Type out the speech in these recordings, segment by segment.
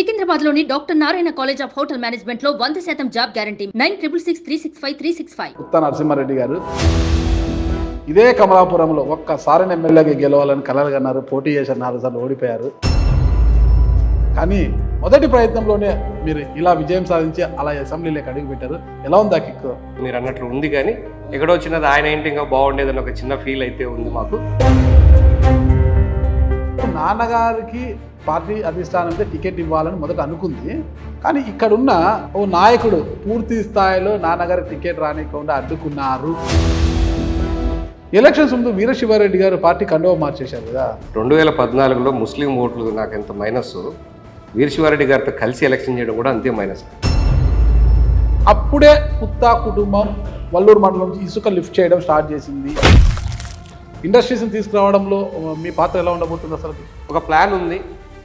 సికింద్రాబాద్లోని doctor Narayana college of hotel మేనేజ్మెంట్లో 100% job guarantee 966365 Putta Narasimha Reddy గారు ఇదే కమలాపురంలో ఒక్కసారి ఎమ్మెల్యేగా గెలవాలని కలలు కన్నారు. పోటీ చేశారు, 4 సార్లు ఓడిపోయారు. కానీ మొదటి ప్రయత్నంలోనే మీరు ఇలా విజయం సాధించి అలా అసెంబ్లీలోకి అడుగు పెట్టారు. ఎలా ఉంది ఆ కిక్? మీరు అన్నట్లు ఉంది, కానీ ఎక్కడో చిన్నది ఆయన ఏంటి ఇంకా బాగుండేదని ఒక చిన్న ఫీల్ అయితే ఉంది మాకు. నాన్నగారికి పార్టీ అధిష్టానం మీద టికెట్ ఇవ్వాలని మొదట అనుకుంది. కానీ ఇక్కడున్న ఓ నాయకుడు పూర్తి స్థాయిలో నాన్నగారి టికెట్ రానికుండా అడ్డుకున్నారు. ఎలక్షన్స్ ముందు వీరశివారెడ్డి గారు పార్టీ కండువా మార్చేశారు కదా. 2014లో ముస్లిం ఓట్లు నాకు ఎంత మైనస్, వీరశివారెడ్డి గారితో కలిసి ఎలక్షన్ చేయడం కూడా అంతే మైనస్. అప్పుడే పుత్తా కుటుంబం వల్లూరు మండలం నుంచి ఇసుక లిఫ్ట్ చేయడం స్టార్ట్ చేసింది. ఇండస్ట్రీస్ని తీసుకురావడంలో మీ పాత్ర ఎలా ఉండబోతుంది? అసలు ఒక ప్లాన్ ఉంది,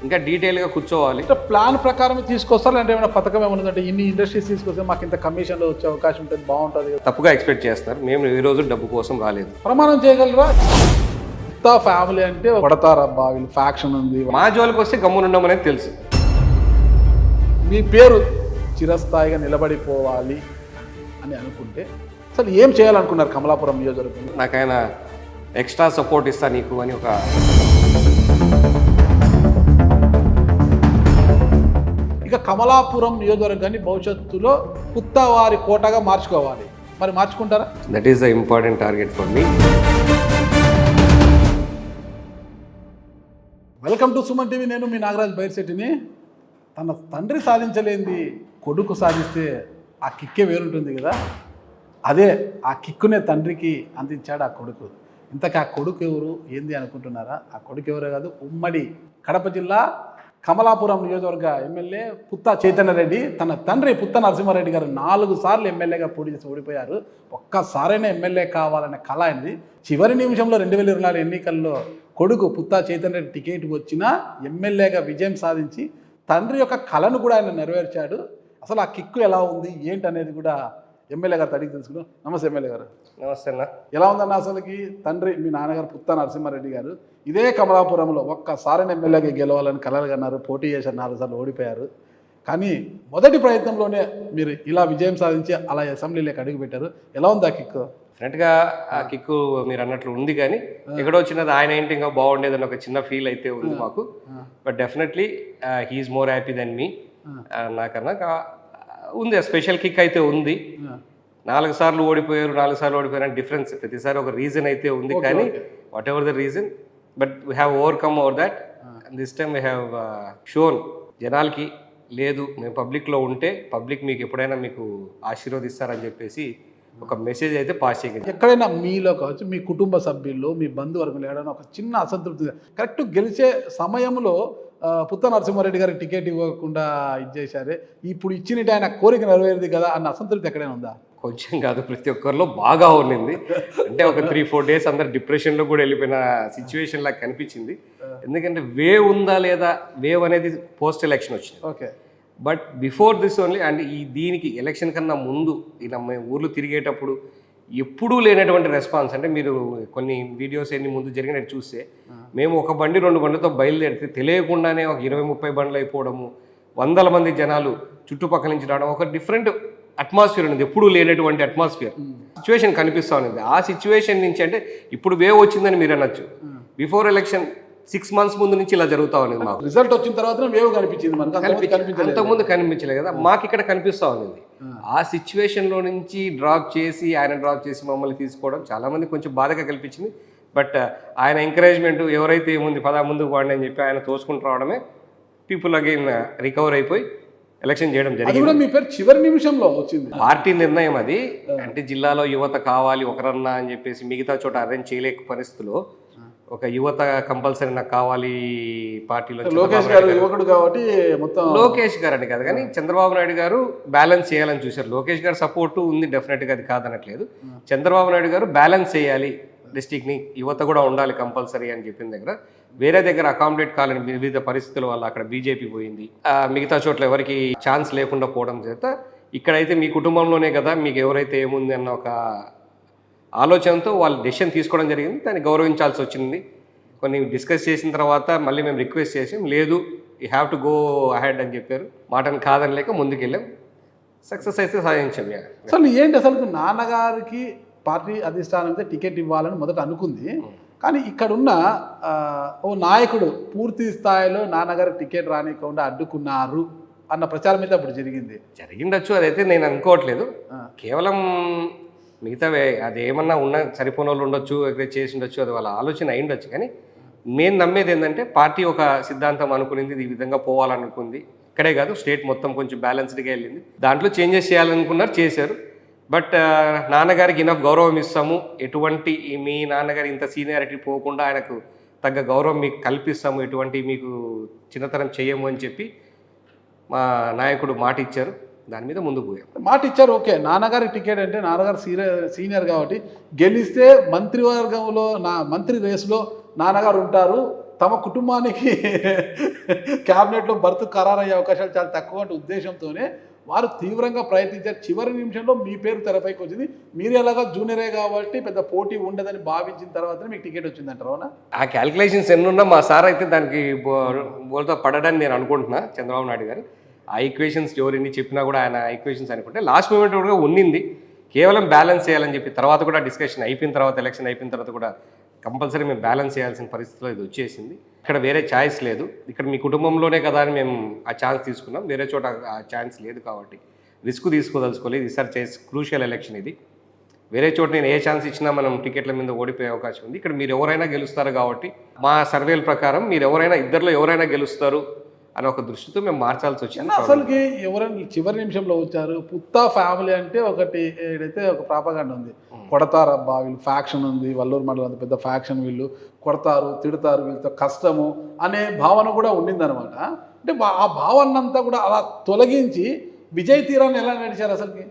ఇంకా డీటెయిల్గా కూర్చోవాలి. ప్లాన్ ప్రకారం తీసుకొస్తారు అంటే ఏమైనా పథకం ఏమైనా ఉందంటే ఇన్ని ఇండస్ట్రీస్ తీసుకొస్తే మాకు ఇంత కమిషన్లో వచ్చే అవకాశం ఉంటుంది, బాగుంటుంది. తప్పుగా ఎక్స్పెక్ట్ చేస్తారు. మేము ఈ రోజు డబ్బు కోసం రాలేదు. ప్రమాణం చేయగలరా? పుత్తా ఫ్యామిలీ అంటే పడతారబ్బా, వీళ్ళు ఫ్యాక్షన్ ఉంది. మా జోలికి వస్తే గమ్మునుండమనేది తెలుసు. మీ పేరు చిరస్థాయిగా నిలబడిపోవాలి అని అనుకుంటే అసలు ఏం చేయాలనుకున్నారు కమలాపురం నియోజకవర్గంలో? నాకు ఆయన ఎక్స్ట్రా సపోర్ట్ ఇస్తా నీకు అని ఒక ఇక కమలాపురం నియోజకవర్గాన్ని భవిష్యత్తులో పుత్తా వారి కోటగా మార్చుకోవాలి. మరి మార్చుకుంటారా? That is the important target for me. Welcome to Suman TV. నేను మీ నాగరాజ్ బైర్శెట్టిని. తన తండ్రి సాధించలేంది కొడుకు సాధిస్తే ఆ కిక్కే వేరుంటుంది కదా. అదే ఆ కిక్కునే తండ్రికి అందించాడు ఆ కొడుకు. ఇంతకీ ఆ కొడుకు ఎవరు ఏంది అనుకుంటున్నారా? ఆ కొడుకు ఎవరే కాదు, ఉమ్మడి కడప జిల్లా కమలాపురం నియోజకవర్గ ఎమ్మెల్యే పుత్తా చైతన్యరెడ్డి. తన తండ్రి పుత్త నరసింహారెడ్డి గారు 4 సార్లు ఎమ్మెల్యేగా పోటీ చేసి ఓడిపోయారు. ఒక్కసారైనా ఎమ్మెల్యే కావాలనే కళ అయింది. చివరి నిమిషంలో 2024 ఎన్నికల్లో కొడుకు పుత్తా చైతన్యరెడ్డి టికెట్ వచ్చినా ఎమ్మెల్యేగా విజయం సాధించి తండ్రి యొక్క కళను కూడా ఆయన నెరవేర్చాడు. అసలు ఆ కిక్కు ఎలా ఉంది ఏంటి అనేది కూడా ఎమ్మెల్యే గారు అడిగి తెలుసుకున్నాం. నమస్తే ఎమ్మెల్యే గారు. నమస్తే అన్న. ఎలా ఉందన్న అసలుకి తండ్రి మీ నాన్నగారు పుత్తా నరసింహారెడ్డి గారు ఇదే కమలాపురంలో ఒక్కసారి ఎమ్మెల్యేగా గెలవాలని కలలు కన్నారు. పోటీ చేశారు, 4 సార్లు ఓడిపోయారు. కానీ మొదటి ప్రయత్నంలోనే మీరు ఇలా విజయం సాధించి అలా అసెంబ్లీలోకి అడుగు పెట్టారు. ఎలా ఉంది ఆ కిక్? డెఫినెట్గా ఆ కిక్కు మీరు అన్నట్లు ఉంది, కానీ ఎక్కడో చిన్నది ఆయన ఏంటి ఇంకా బాగుండేదని ఒక చిన్న ఫీల్ అయితే ఉంది మాకు. But definitely he's more happy than me. నాకన్నా ఉంది, స్పెషల్ కిక్ అయితే ఉంది. 4 సార్లు ఓడిపోయారు, 4 సార్లు ఓడిపోయారు అని డిఫరెన్స్. ప్రతిసారి ఒక రీజన్ అయితే ఉంది, కానీ what ever the reason, but we have overcome over that. This time we have shown జనాలకి లేదు, మేము పబ్లిక్లో ఉంటే పబ్లిక్ మీకు ఎప్పుడైనా మీకు ఆశీర్వదిస్తారని చెప్పేసి ఒక మెసేజ్ అయితే పాస్ చేయగలిగాం. ఎక్కడైనా మీలో కావచ్చు, మీ కుటుంబ సభ్యులు, మీ బంధువర్గంలో ఏదైనా ఒక చిన్న అసంతృప్తి కరెక్ట్ గెలిచే సమయంలో పుత్త నరసింహారెడ్డి గారికి టికెట్ ఇవ్వకుండా ఇచ్చేసారే, ఇప్పుడు ఇచ్చినట్టు ఆయన కోరిక నెరవేరింది కదా అన్న అసంతృప్తి ఎక్కడైనా ఉందా? కొంచెం కాదు, ప్రతి ఒక్కరిలో బాగా ఉన్నింది. అంటే ఒక 3-4 డేస్ అందరు డిప్రెషన్లో కూడా వెళ్ళిపోయిన సిచ్యువేషన్ లాగా కనిపించింది. ఎందుకంటే వేవ్ ఉందా లేదా, వేవ్ అనేది పోస్ట్ ఎలక్షన్ వచ్చింది. Okay, but before this only, and దీనికి ఎలక్షన్ కన్నా ముందు ఇలా మేము ఊర్లు తిరిగేటప్పుడు ఎప్పుడూ లేనటువంటి రెస్పాన్స్. అంటే మీరు కొన్ని వీడియోస్ ఎన్ని ముందు జరిగినట్టు చూస్తే, మేము ఒక బండి 2 బండ్లతో బయలుదేరితే తెలియకుండానే ఒక 20-30 బండ్లు అయిపోవడము, 100 మంది జనాలు చుట్టుపక్కల నుంచి రావడం, ఒక డిఫరెంట్ అట్మాస్ఫియర్ ఉంది. ఎప్పుడూ లేనటువంటి అట్మాస్ఫియర్ సిచ్యువేషన్ కనిపిస్తూ ఉంది. ఆ సిచ్యువేషన్ నుంచి అంటే ఇప్పుడు వేవ్ వచ్చిందని మీరు అనొచ్చు. బిఫోర్ ఎలక్షన్ 6 months ముందు నుంచి ఇలా జరుగుతూ ఉంది. మాకు రిజల్ట్ వచ్చిన తర్వాత వేవ్ కనిపించింది, అంతకుముందు కనిపించలేదు కదా, మాకు ఇక్కడ కనిపిస్తూ ఉంది. ఆ సిచ్యువేషన్లో నుంచి ఆయన డ్రాప్ చేసి మమ్మల్ని తీసుకోవడం చాలా మంది కొంచెం బాధగా కల్పించింది. బట్ ఆయన ఎంకరేజ్మెంట్ ఎవరైతే ఏముంది పదా ముందుకు వాడిని అని చెప్పి ఆయన తోసుకుంటూ రావడమే పీపుల్ అగైన్ రికవర్ అయిపోయి ఎలక్షన్ చేయడం జరిగింది. మీ పేరు చివరి నిమిషంలో వచ్చింది. పార్టీ నిర్ణయం అది. అంటే జిల్లాలో యువత కావాలి ఒకరన్నా అని చెప్పేసి మిగతా చోట అరేంజ్ చేయలేక పరిస్థితుల్లో ఒక యువత కంపల్సరీ నాకు కావాలి పార్టీలో. లోకేష్ గారు యువకుడు కాబట్టి మొత్తం లోకేష్ గారు అని కాదు, కానీ చంద్రబాబు నాయుడు గారు బ్యాలెన్స్ చేయాలని చూశారు. లోకేష్ గారు సపోర్టు ఉంది డెఫినెట్గా, అది కాదనట్లేదు. చంద్రబాబు నాయుడు గారు బ్యాలెన్స్ చేయాలి, డిస్టిక్ని యువత కూడా ఉండాలి కంపల్సరీ అని చెప్పిన దగ్గర వేరే దగ్గర అకామిడేట్ కాలని వివిధ పరిస్థితుల వల్ల అక్కడ బీజేపీ పోయింది. మిగతా చోట్ల ఎవరికి ఛాన్స్ లేకుండా పోవడం చేత ఇక్కడైతే మీ కుటుంబంలోనే కదా మీకు ఎవరైతే ఏముంది అన్న ఒక ఆలోచనతో వాళ్ళు డెసిషన్ తీసుకోవడం జరిగింది. దాన్ని గౌరవించాల్సి వచ్చింది. కొన్ని డిస్కస్ చేసిన తర్వాత మళ్ళీ మేము రిక్వెస్ట్ చేసాం, లేదు you have to go ahead అని చెప్పారు. మాటను కాదని లేక ముందుకెళ్ళాం, సక్సెస్ అయితే సాధించాం. అసలు ఏంటి అసలు నాన్నగారికి పార్టీ అధిష్టానం టికెట్ ఇవ్వాలని మొదట అనుకుంది, కానీ ఇక్కడున్న ఓ నాయకుడు పూర్తి స్థాయిలో నాన్నగారికి టికెట్ రానికుండా అడ్డుకున్నారు అన్న ప్రచారం అయితే అప్పుడు జరిగిండొచ్చు, అదైతే నేను అనుకోవట్లేదు. కేవలం మిగతావే అది ఏమన్నా ఉన్న సరిపోని వాళ్ళు ఉండొచ్చు, ఎక్కడ చేసి ఉండొచ్చు, అది వాళ్ళ ఆలోచన అయిండొచ్చు. కానీ నేను నమ్మేది ఏంటంటే పార్టీ ఒక సిద్ధాంతం అనుకునింది, ఈ విధంగా పోవాలనుకుంది. ఇక్కడే కాదు స్టేట్ మొత్తం కొంచెం బ్యాలెన్స్డ్గా వెళ్ళింది. దాంట్లో చేంజెస్ చేయాలనుకున్నారు, చేశారు. బట్ నాన్నగారికి ఇనఫ్ గౌరవం ఇస్తాము, ఎటువంటి మీ నాన్నగారు ఇంత సీనియారిటీ పోకుండా ఆయనకు తగ్గ గౌరవం మీకు కల్పిస్తాము, ఎటువంటి మీకు చిన్నతనం చేయము అని చెప్పి మా నాయకుడు మాట ఇచ్చారు. దాని మీద ముందుకు పోయాం. మాట ఇచ్చారు, ఓకే. నాన్నగారికి టికెట్ అంటే నాన్నగారు సీనియర్ కాబట్టి గెలిస్తే మంత్రివర్గంలో మంత్రి రేసులో నాన్నగారు ఉంటారు, తమ కుటుంబానికి క్యాబినెట్లో బర్త్ ఖరారయ్యే అవకాశాలు చాలా తక్కువ అంటే ఉద్దేశంతోనే వారు తీవ్రంగా ప్రయత్నించారు. చివరి నిమిషంలో మీ పేరు తెరపైకి వచ్చింది. మీరు ఎలాగా జూనియరే కాబట్టి పెద్ద పోటీ ఉండదని భావించిన తర్వాతనే మీకు టికెట్ వచ్చిందంటారు, అవునా? ఆ క్యాలిక్యులేషన్స్ ఎన్నున్నా మా సార్ అయితే దానికి బోల్తో పడడానికి నేను అనుకుంటున్నా. చంద్రబాబు నాయుడు గారు ఆ ఈక్వేషన్స్ ఎవరిని చెప్పినా కూడా ఆయన ఈక్వేషన్స్ అనుకుంటే లాస్ట్ మూమెంట్ కూడా ఉన్నింది, కేవలం బ్యాలెన్స్ చేయాలని చెప్పి. తర్వాత కూడా డిస్కషన్ అయిపోయిన తర్వాత, ఎలక్షన్ అయిపోయిన తర్వాత కూడా కంపల్సరీ మేము బ్యాలెన్స్ చేయాల్సిన పరిస్థితిలో ఇది వచ్చేసింది. ఇక్కడ వేరే ఛాయిస్ లేదు. ఇక్కడ మీ కుటుంబంలోనే కదా అని మేము ఆ ఛాన్స్ తీసుకున్నాం, వేరే చోట ఆ ఛాన్స్ లేదు కాబట్టి రిస్క్ తీసుకోదలుచుకోలేదు. ఈసారి చేసి క్రూషియల్ ఎలక్షన్ ఇది. వేరే చోట నేను ఏ ఛాన్స్ ఇచ్చినా మనం టికెట్ల మీద ఓడిపోయే అవకాశం ఉంది. ఇక్కడ మీరు ఎవరైనా గెలుస్తారు కాబట్టి మా సర్వేల ప్రకారం మీరు ఎవరైనా ఇద్దరిలో ఎవరైనా గెలుస్తారు అని ఒక దృష్టితో మేము మార్చాల్సి వచ్చింది. అసలుకి ఎవరైనా చివరి నిమిషంలో వచ్చారు. పుత్తా ఫ్యామిలీ అంటే ఒకటి ఏదైతే ఒక ప్రాపగాండ ఉంది, కొడతారు అబ్బా వీళ్ళు ఫ్యాక్షన్ ఉంది, వల్లూరు మండలం అంత పెద్ద ఫ్యాక్షన్, వీళ్ళు కొడతారు తిడతారు వీళ్ళతో కష్టము అనే భావన కూడా ఉండిందనమాట. అంటే ఆ భావనంతా కూడా అలా తొలగించి విజయ్ తీరాన్ని ఎలా నడిచారు? అసలుకి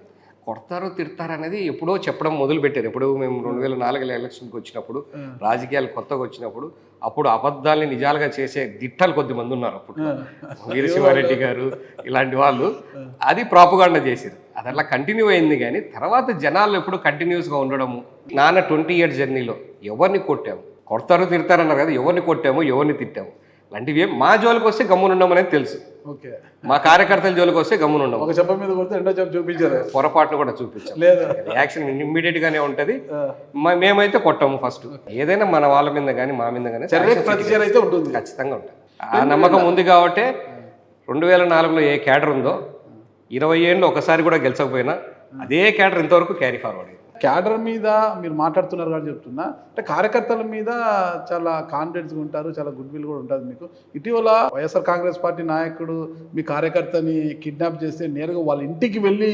కొడతారు తిడతారు అనేది ఎప్పుడో చెప్పడం మొదలుపెట్టారు. ఎప్పుడు మేము 2004 ఎలక్షన్కి వచ్చినప్పుడు, రాజకీయాలు కొత్తగా వచ్చినప్పుడు, అప్పుడు అబద్ధాలని నిజాలుగా చేసే దిట్టలు కొద్దిమంది ఉన్నారు. అప్పుడు వీరశివారెడ్డి గారు ఇలాంటి వాళ్ళు అది ప్రాపగాండా చేశారు. అది అట్లా కంటిన్యూ అయింది. కానీ తర్వాత జనాలు ఎప్పుడు కంటిన్యూస్గా ఉండడము. నాన్న 20 years జర్నీలో ఎవరిని కొట్టాము, కొడతారు తిడతారు అన్నారు కదా, ఎవరిని కొట్టాము ఎవరిని తిట్టాము లాంటివి మా జోలికి వస్తే గమ్మునుండమనేది అనేది తెలుసు. ఓకే, మా కార్యకర్తల జోలికి వస్తే గమ్మునుండము. ఒక చెప్ప మీద కొడితే రెండో చెప్ప చూపించారు, పొరపాటును కూడా చూపించాం. రియాక్షన్ ఇమ్మీడియట్ గానే ఉంటది. మేమైతే కొట్టాము ఫస్ట్. ఏదైనా మన వాళ్ళ మీద కానీ మా మీద కానీ అయితే ఉంటుంది, ఖచ్చితంగా ఉంటుంది. ఆ నమ్మకం ఉంది కాబట్టి 2004లో ఏ క్యాడర్ ఉందో 20 ఏళ్ళు ఒకసారి కూడా గెలిచకపోయినా అదే క్యాడర్ ఇంతవరకు క్యారీ ఫార్వర్డ్. క్యాడర్ మీద మీరు మాట్లాడుతున్నారు కానీ చెప్తున్నా, అంటే కార్యకర్తల మీద చాలా కాన్ఫిడెన్స్గా ఉంటారు, చాలా గుడ్ విల్ కూడా ఉంటుంది మీకు. ఇటీవల వైఎస్ఆర్ కాంగ్రెస్ పార్టీ నాయకుడు మీ కార్యకర్తని కిడ్నాప్ చేస్తే నేరుగా వాళ్ళ ఇంటికి వెళ్ళి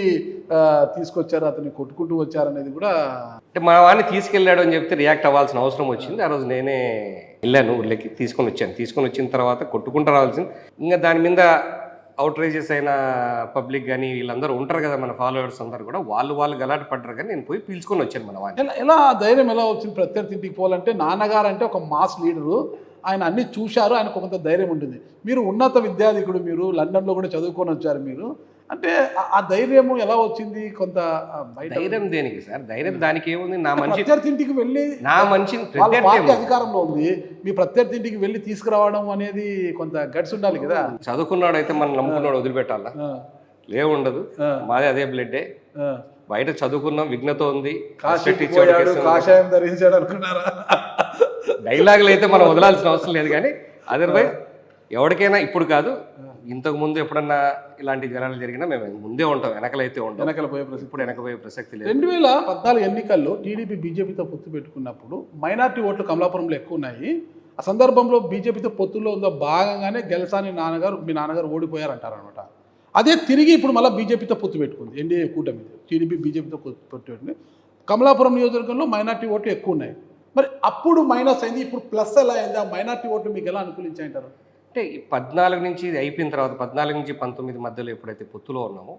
తీసుకొచ్చారు, అతన్ని కొట్టుకుంటూ వచ్చారనేది కూడా. అంటే మా వాడిని తీసుకెళ్ళాడు అని చెప్తే రియాక్ట్ అవ్వాల్సిన అవసరం వచ్చింది. ఆ రోజు నేనే వెళ్ళాను ఊళ్ళకి, తీసుకొని వచ్చిన తర్వాత కొట్టుకుంటూ రావాల్సింది. ఇంకా దాని మీద అవుట్రేజెస్ అయిన పబ్లిక్ కానీ వీళ్ళందరూ ఉంటారు కదా, మన ఫాలోవర్స్ అందరూ కూడా వాళ్ళు గలాట పడ్డారు. కానీ నేను పోయి పిలుచుకొని వచ్చాను మన వాడిని. ఎలా ధైర్యం ఎలా వచ్చింది ప్రత్యర్థి ఇంటికి పోవాలంటే? నాన్నగారు అంటే ఒక మాస్ లీడరు, ఆయన అన్ని చూశారు, ఆయనకు కొంత ధైర్యం ఉంటుంది. మీరు ఉన్నత విద్యాధికుడు, మీరు లండన్లో కూడా చదువుకొని వచ్చారు మీరు, అంటే ఆ ధైర్యము ఎలా వచ్చింది? కొంత ధైర్యం దేనికి సార్? ధైర్యం దానికి ఏముంది? నా మనిషి ప్రత్యర్థి ఇంటికి వెళ్ళి, నా మనిషి పార్టీ అధికారంలో ఉంది, మీ ప్రత్యర్థి ఇంటికి వెళ్ళి తీసుకురావడం అనేది కొంత గట్స్ ఉండాలి కదా. చదువుకున్నాడు అయితే మనం నమ్ముకున్నాడు వదిలిపెట్టాలా? లేవుండదు. మాది అదే బ్లడ్డే. బయట చదువుకున్నాం, విఘ్నత ఉంది, కాషాయం ధరించాడు అనుకున్నారా? డైలాగులు అయితే మనం వదలాల్సిన అవసరం లేదు. కానీ అదర్వైజ్ ఎవరికైనా ఇప్పుడు కాదు, ఇంతకు ముందు ఎప్పుడన్నా ఇలాంటి జనాలు జరిగినా మేము ముందే ఉంటాం, వెనకలైతే ఉంటాం. ఇప్పుడు వెనకపోయే ప్రసక్తి లేదు. 2014 ఎన్నికల్లో టీడీపీ బీజేపీతో పొత్తు పెట్టుకున్నప్పుడు మైనార్టీ ఓట్లు కమలాపురంలో ఎక్కువ ఉన్నాయి. ఆ సందర్భంలో బీజేపీతో పొత్తుల్లో ఉందో భాగంగానే గెలసాని మీ నాన్నగారు ఓడిపోయారంటారనమాట. అదే తిరిగి ఇప్పుడు మళ్ళీ బీజేపీతో పొత్తు పెట్టుకుంది ఎన్డీఏ కూటమి. టీడీపీ బీజేపీతో పొత్తు పెట్టుకుంది. కమలాపురం నియోజకవర్గంలో మైనార్టీ ఓట్లు ఎక్కువ ఉన్నాయి. మరి అప్పుడు మైనస్ అయింది, ఇప్పుడు ప్లస్ ఎలా అయింది? ఆ మైనార్టీ ఓట్లు మీకు ఎలా అనుకూలించాయంటారు? అంటే 14 నుంచి అయిపోయిన తర్వాత 14 నుంచి 19 మధ్యలో ఎప్పుడైతే పొత్తులో ఉన్నామో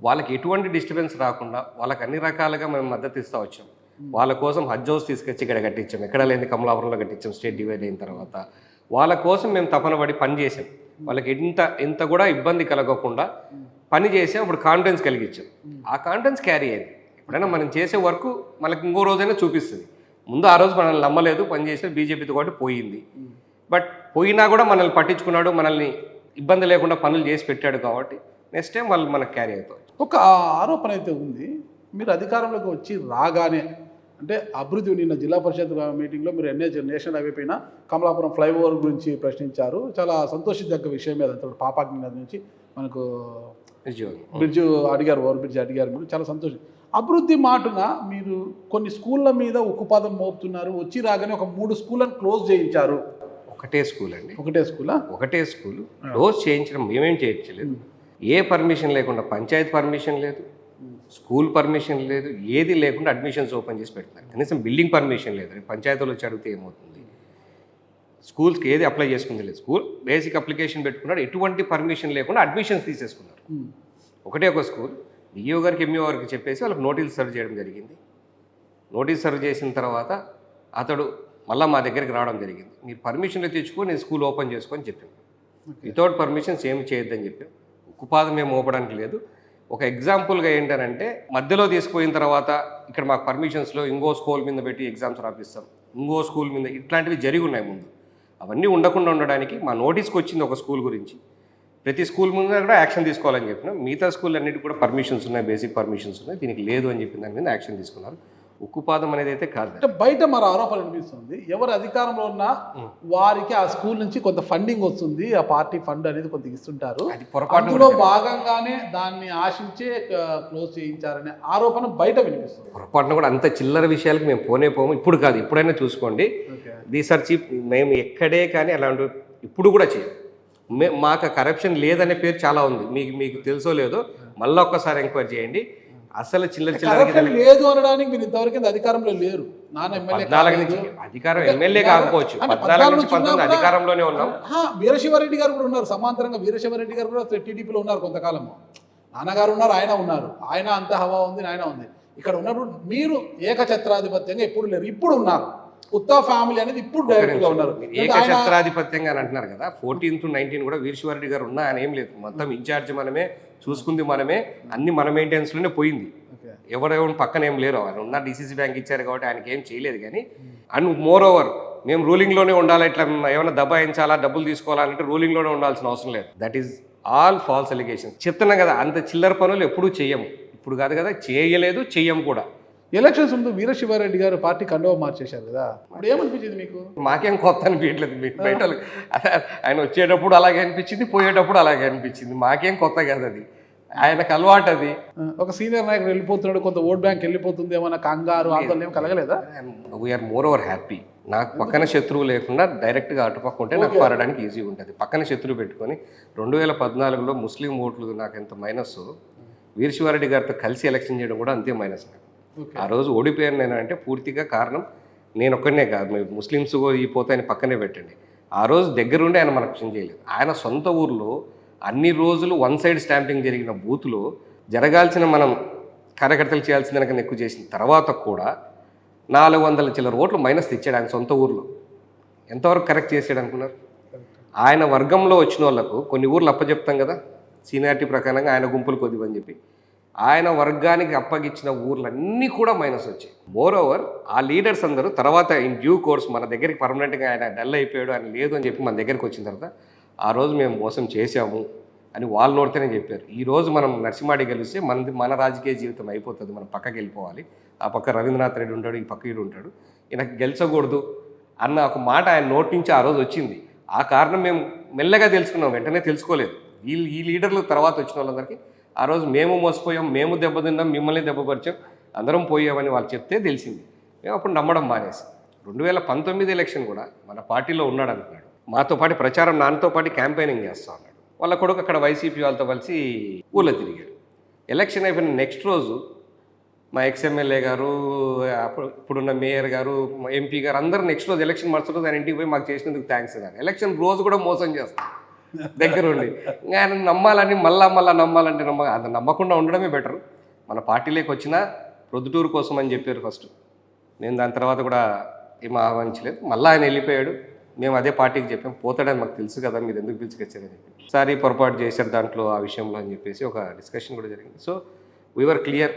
వాళ్ళకి ఎటువంటి డిస్టర్బెన్స్ రాకుండా వాళ్ళకి అన్ని రకాలుగా మేము మద్దతు ఇస్తూ వచ్చాం. వాళ్ళ కోసం హజ్ హౌస్ తీసుకొచ్చి ఇక్కడ కట్టించాం, ఎక్కడ లేని కమలాపురంలో కట్టించాం. స్టేట్ డివైడ్ అయిన తర్వాత వాళ్ళ కోసం మేము తపన పడి పని చేసాం. వాళ్ళకి ఇంత కూడా ఇబ్బంది కలగకుండా పని చేసాం. అప్పుడు కాన్ఫిడెన్స్ కలిగించాం. ఆ కాన్ఫిడెన్స్ క్యారీ అయింది. ఎప్పుడైనా మనం చేసే వర్క్ మనకి ఇంకో రోజైనా చూపిస్తుంది. ముందు ఆ రోజు మనల్ని నమ్మలేదు, పని చేసే బీజేపీతో పాటు పోయింది. బట్ పోయినా కూడా మనల్ని పట్టించుకున్నాడు, మనల్ని ఇబ్బంది లేకుండా పనులు చేసి పెట్టాడు కాబట్టి నెక్స్ట్ టైం వాళ్ళు మనకు క్యారీ అవుతారు. ఒక ఆరోపణ అయితే ఉంది, మీరు అధికారంలోకి వచ్చి రాగానే అంటే అభివృద్ధి నిన్న జిల్లా పరిషత్ మీటింగ్లో మీరు నేషనల్ హైవే పైన కమలాపురం ఫ్లైఓవర్ గురించి ప్రశ్నించారు. చాలా సంతోషించదగ్గ విషయం మీద పాపాగ్ని నది నుంచి మనకు బ్రిడ్జ్ అడిగారు, ఓవర్ బ్రిడ్జ్ అడిగారు. మీరు చాలా సంతోషం. అభివృద్ధి మాటున మీరు కొన్ని స్కూళ్ళ మీద ఉక్కుపాదం మోపుతున్నారు. వచ్చి రాగానే ఒక 3 స్కూళ్ళను క్లోజ్ చేయించారు. ఒకటే స్కూల్ అండి, ఒకటే స్కూలా? ఒకటే స్కూల్ క్లోజ్ చేయించడం మేమేం చేయించలేదు. ఏ పర్మిషన్ లేకుండా, పంచాయతీ పర్మిషన్ లేదు, స్కూల్ పర్మిషన్ లేదు, ఏది లేకుండా అడ్మిషన్స్ ఓపెన్ చేసి పెడుతున్నారు. కనీసం బిల్డింగ్ పర్మిషన్ లేదు. పంచాయతీలో వచ్చి అడిగితే ఏమవుతుంది? స్కూల్స్కి ఏది అప్లై చేసుకుంది లేదు. స్కూల్ బేసిక్ అప్లికేషన్ పెట్టుకున్నాడు, ఎటువంటి పర్మిషన్ లేకుండా అడ్మిషన్స్ తీసేసుకున్నారు. ఒకటే ఒక స్కూల్. డిఓ గారికి ఎంఈఓ గారికి చెప్పేసి వాళ్ళకి నోటీస్ సర్వ్ చేయడం జరిగింది. నోటీస్ సర్వ్ చేసిన తర్వాత అతడు మళ్ళీ మా దగ్గరికి రావడం జరిగింది. మీరు పర్మిషన్లు తెచ్చుకొని నేను స్కూల్ ఓపెన్ చేసుకొని చెప్పాను. వితౌట్ పర్మిషన్స్ ఏమి చేయొద్దని చెప్పాను. ఉక్కుపాదం ఏమి మోపడానికి లేదు. ఒక ఎగ్జాంపుల్గా ఏంటంటే మధ్యలో తీసుకుపోయిన తర్వాత ఇక్కడ మాకు పర్మిషన్స్లో ఇంకో స్కూల్ మీద పెట్టి ఎగ్జామ్స్ రాపిస్తాం, ఇంకో స్కూల్ మీద, ఇట్లాంటివి జరిగి ఉన్నాయి ముందు. అవన్నీ ఉండకుండా ఉండడానికి మా నోటీస్కి వచ్చింది ఒక స్కూల్ గురించి. ప్రతి స్కూల్ ముందు కూడా యాక్షన్ తీసుకోవాలని చెప్పినాం. మిగతా స్కూల్ అన్నిటి కూడా పర్మిషన్స్ ఉన్నాయి, బేసిక్ పర్మిషన్స్ ఉన్నాయి, దీనికి లేదు అని చెప్పిన దాని మీద యాక్షన్ తీసుకున్నారు. ఉక్కుపాదం అనేది అయితే కాదు. అంటే బయట మరో ఆరోపణ అనిపిస్తుంది, ఎవరు అధికారంలో ఉన్నా వారికి ఆ స్కూల్ నుంచి కొంత ఫండింగ్ వస్తుంది, ఆ పార్టీ ఫండ్ అనేది కొంత ఇస్తుంటారు, అందులో భాగంగానే దాన్ని ఆశించే క్లోజ్ చేయించారనే ఆరోపణ బయట వినిపిస్తుంది. పొరపాటున కూడా అంత చిల్లర విషయాలకు మేము పోము. ఇప్పుడు కాదు, ఇప్పుడైనా చూసుకోండి. These are cheap. మేము ఎక్కడే కానీ అలాంటి ఇప్పుడు కూడా చేయం. మాకు కరప్షన్ లేదనే పేరు చాలా ఉంది. మీకు తెలుసో లేదో మళ్ళీ ఒక్కసారి ఎంక్వైరీ చేయండి. అసలు చిల్లర లేదు అనడానికి మీరు ఇంతవరకు అధికారంలో లేరు. అధికారం ఎమ్మెల్యే కాకపోవచ్చు, 14 నుంచి 19 అధికారంలోనే ఉన్నాం. వీరశివారెడ్డి గారు కూడా ఉన్నారు. సమాంతరంగా వీరశివారెడ్డి గారు కూడా టీడీపీలో ఉన్నారు కొంతకాలం. నాన్నగారు ఉన్నారు, ఆయన ఉన్నారు. ఆయన అంత హవా ఉంది, ఆయన ఉంది. ఇక్కడ ఉన్నప్పుడు మీరు ఏకఛత్రాధిపత్యంగా ఎప్పుడు లేరు, ఇప్పుడు ఉన్నారు. ఉత్తా ఫ్యామిలీ అనేది ఇప్పుడు డైరెక్ట్గా ఉన్నారు. ఏకఛత్రాధిపత్యంగా అంటున్నారు కదా. 14 to 19 కూడా వీరశివారెడ్డి గారు ఉన్నా ఆయన ఏం లేదు. మొత్తం ఇన్ఛార్జ్ మనమే, చూసుకుంది మనమే, అన్ని మన మెయింటెనెన్స్లోనే పోయింది. ఎవరెవరు పక్కన ఏం లేరు. ఆయన ఉన్న డీసీసీ బ్యాంక్ ఇచ్చారు కాబట్టి ఆయనకి ఏం చేయలేదు. కానీ అండ్ మోర్ ఓవర్ మేము రూలింగ్లోనే ఉండాలి, ఇట్లా ఏమైనా దబాయించాలా, డబ్బులు తీసుకోవాలంటే రూలింగ్లోనే ఉండాల్సిన అవసరం లేదు. That is all false allegations. చెప్తున్నా కదా, అంత చిల్లర పనులు ఎప్పుడూ చెయ్యము. ఇప్పుడు కాదు కదా, చేయలేదు, చెయ్యం కూడా. ఎలక్షన్స్ ముందు వీరశివారెడ్డి గారు పార్టీ కండువా మార్చేశారు కదా, అప్పుడు ఏమనిపించింది మీకు? మాకేం కొత్త అనిపించలేదు. మీకు బయట ఆయన వచ్చేటప్పుడు అలాగే అనిపించింది, పోయేటప్పుడు అలాగే అనిపించింది. మాకేం కొత్త కాదు, అది ఆయనకు అలవాటు. అది ఒక సీనియర్ నాయకుడు వెళ్ళిపోతున్నాడు, కొంత ఓట్ బ్యాంక్ వెళ్ళిపోతుంది ఏమన్నా కంగారు ఆందోళన ఏం కలగలేదా? We are more over happy. నాకు పక్కన శత్రువు లేకుండా డైరెక్ట్గా అటుపక్క ఉంటే నాకు పారడానికి ఈజీగా ఉంటుంది. పక్కన శత్రువు పెట్టుకొని 2014లో ముస్లిం ఓట్లు నాకు ఎంత మైనస్, వీరశివారెడ్డి గారితో కలిసి ఎలక్షన్ చేయడం కూడా అంతే మైనస్. ఆ రోజు ఓడిపోయాను నేను అంటే పూర్తిగా కారణం నేను ఒక్కడనే కాదు, మీరు ముస్లిమ్స్ ఈ పోతాయని పక్కనే పెట్టండి. ఆ రోజు దగ్గరుండి ఆయన మనకు రక్షణ చేయలేదు. ఆయన సొంత ఊర్లో అన్ని రోజులు వన్ సైడ్ స్టాంపింగ్ జరిగిన బూత్లో జరగాల్సిన మనం కార్యకర్తలు చేయాల్సిన దానికన్నా ఎక్కువ చేసిన తర్వాత కూడా 400 చిల్లర ఓట్లు మైనస్ తెచ్చాడు ఆయన సొంత ఊర్లో. ఎంతవరకు కరెక్ట్ చేసాడు అనుకున్నారు? ఆయన వర్గంలో వచ్చిన వాళ్ళకు కొన్ని ఊర్లు అప్పచెప్తాం కదా, సీనియారిటీ ప్రకారంగా ఆయన గుంపులు కొద్దివని చెప్పి ఆయన వర్గానికి అప్పగించిన ఊర్లన్నీ కూడా మైనస్ వచ్చాయి. మోర్ ఓవర్ ఆ లీడర్స్ అందరూ తర్వాత ఇన్ డ్యూ కోర్స్ మన దగ్గరికి పర్మనెంట్గా ఆయన డల్ అయిపోయాడు, ఆయన లేదు అని చెప్పి మన దగ్గరికి వచ్చిన తర్వాత ఆ రోజు మేము మోసం చేశాము అని వాళ్ళు నోడితేనే చెప్పారు. ఈరోజు మనం నరసింహాడి గెలిస్తే మన రాజకీయ జీవితం అయిపోతుంది, మనం పక్కకి వెళ్ళిపోవాలి. ఆ పక్క రవీంద్రనాథ్ రెడ్డి ఉంటాడు, ఈ పక్క ఈడు ఉంటాడు, ఈయనకు గెలిచకూడదు అన్న ఒక మాట ఆయన నోటి నుంచి ఆ రోజు వచ్చింది. ఆ కారణం మేము మెల్లగా తెలుసుకున్నాం, వెంటనే తెలుసుకోలేదు. ఈ లీడర్లు తర్వాత వచ్చిన వాళ్ళందరికీ ఆ రోజు మేము మోసపోయాం, మేము దెబ్బతిన్నాం, మిమ్మల్ని దెబ్బపరిచాం, అందరం పోయామని వాళ్ళు చెప్తే తెలిసింది. మేము అప్పుడు నమ్మడం మానేసి 2019 ఎలక్షన్ కూడా మన పార్టీలో ఉన్నాడు అనుకున్నాడు. మాతో పాటు ప్రచారం, నాన్నతో పాటు క్యాంపెయినింగ్ చేస్తా ఉన్నాడు. వాళ్ళ కొడుకు అక్కడ వైసీపీ వాళ్ళతో కలిసి ఊళ్ళో తిరిగాడు. ఎలక్షన్ అయిపోయిన నెక్స్ట్ రోజు మా ఎక్స్ఎమ్మెల్యే గారు, ఇప్పుడున్న మేయర్ గారు, ఎంపీ గారు అందరూ నెక్స్ట్ రోజు ఎలక్షన్ మరుసటి రోజు ఆయన ఇంటికి పోయి మాకు చేసినందుకు థ్యాంక్స్ అన్నారు. ఎలక్షన్ రోజు కూడా మోసం చేస్తాం దగ్గరుండి. ఇంకా ఆయన నమ్మాలని మళ్ళా నమ్మాలంటే అది నమ్మకుండా ఉండడమే బెటర్. మన పార్టీలోకి వచ్చినా ప్రొద్దుటూరు కోసం అని చెప్పారు ఫస్ట్. నేను దాని తర్వాత కూడా ఏం ఆహ్వానించలేదు. మళ్ళీ ఆయన వెళ్ళిపోయాడు. మేము అదే పార్టీకి చెప్పాం, పోతాడని మాకు తెలుసు కదా, మీరు ఎందుకు పిలుచుకొచ్చారని చెప్పి. సారీ పొరపాటు చేశారు దాంట్లో ఆ విషయంలో అని చెప్పేసి ఒక డిస్కషన్ కూడా జరిగింది. So we are clear.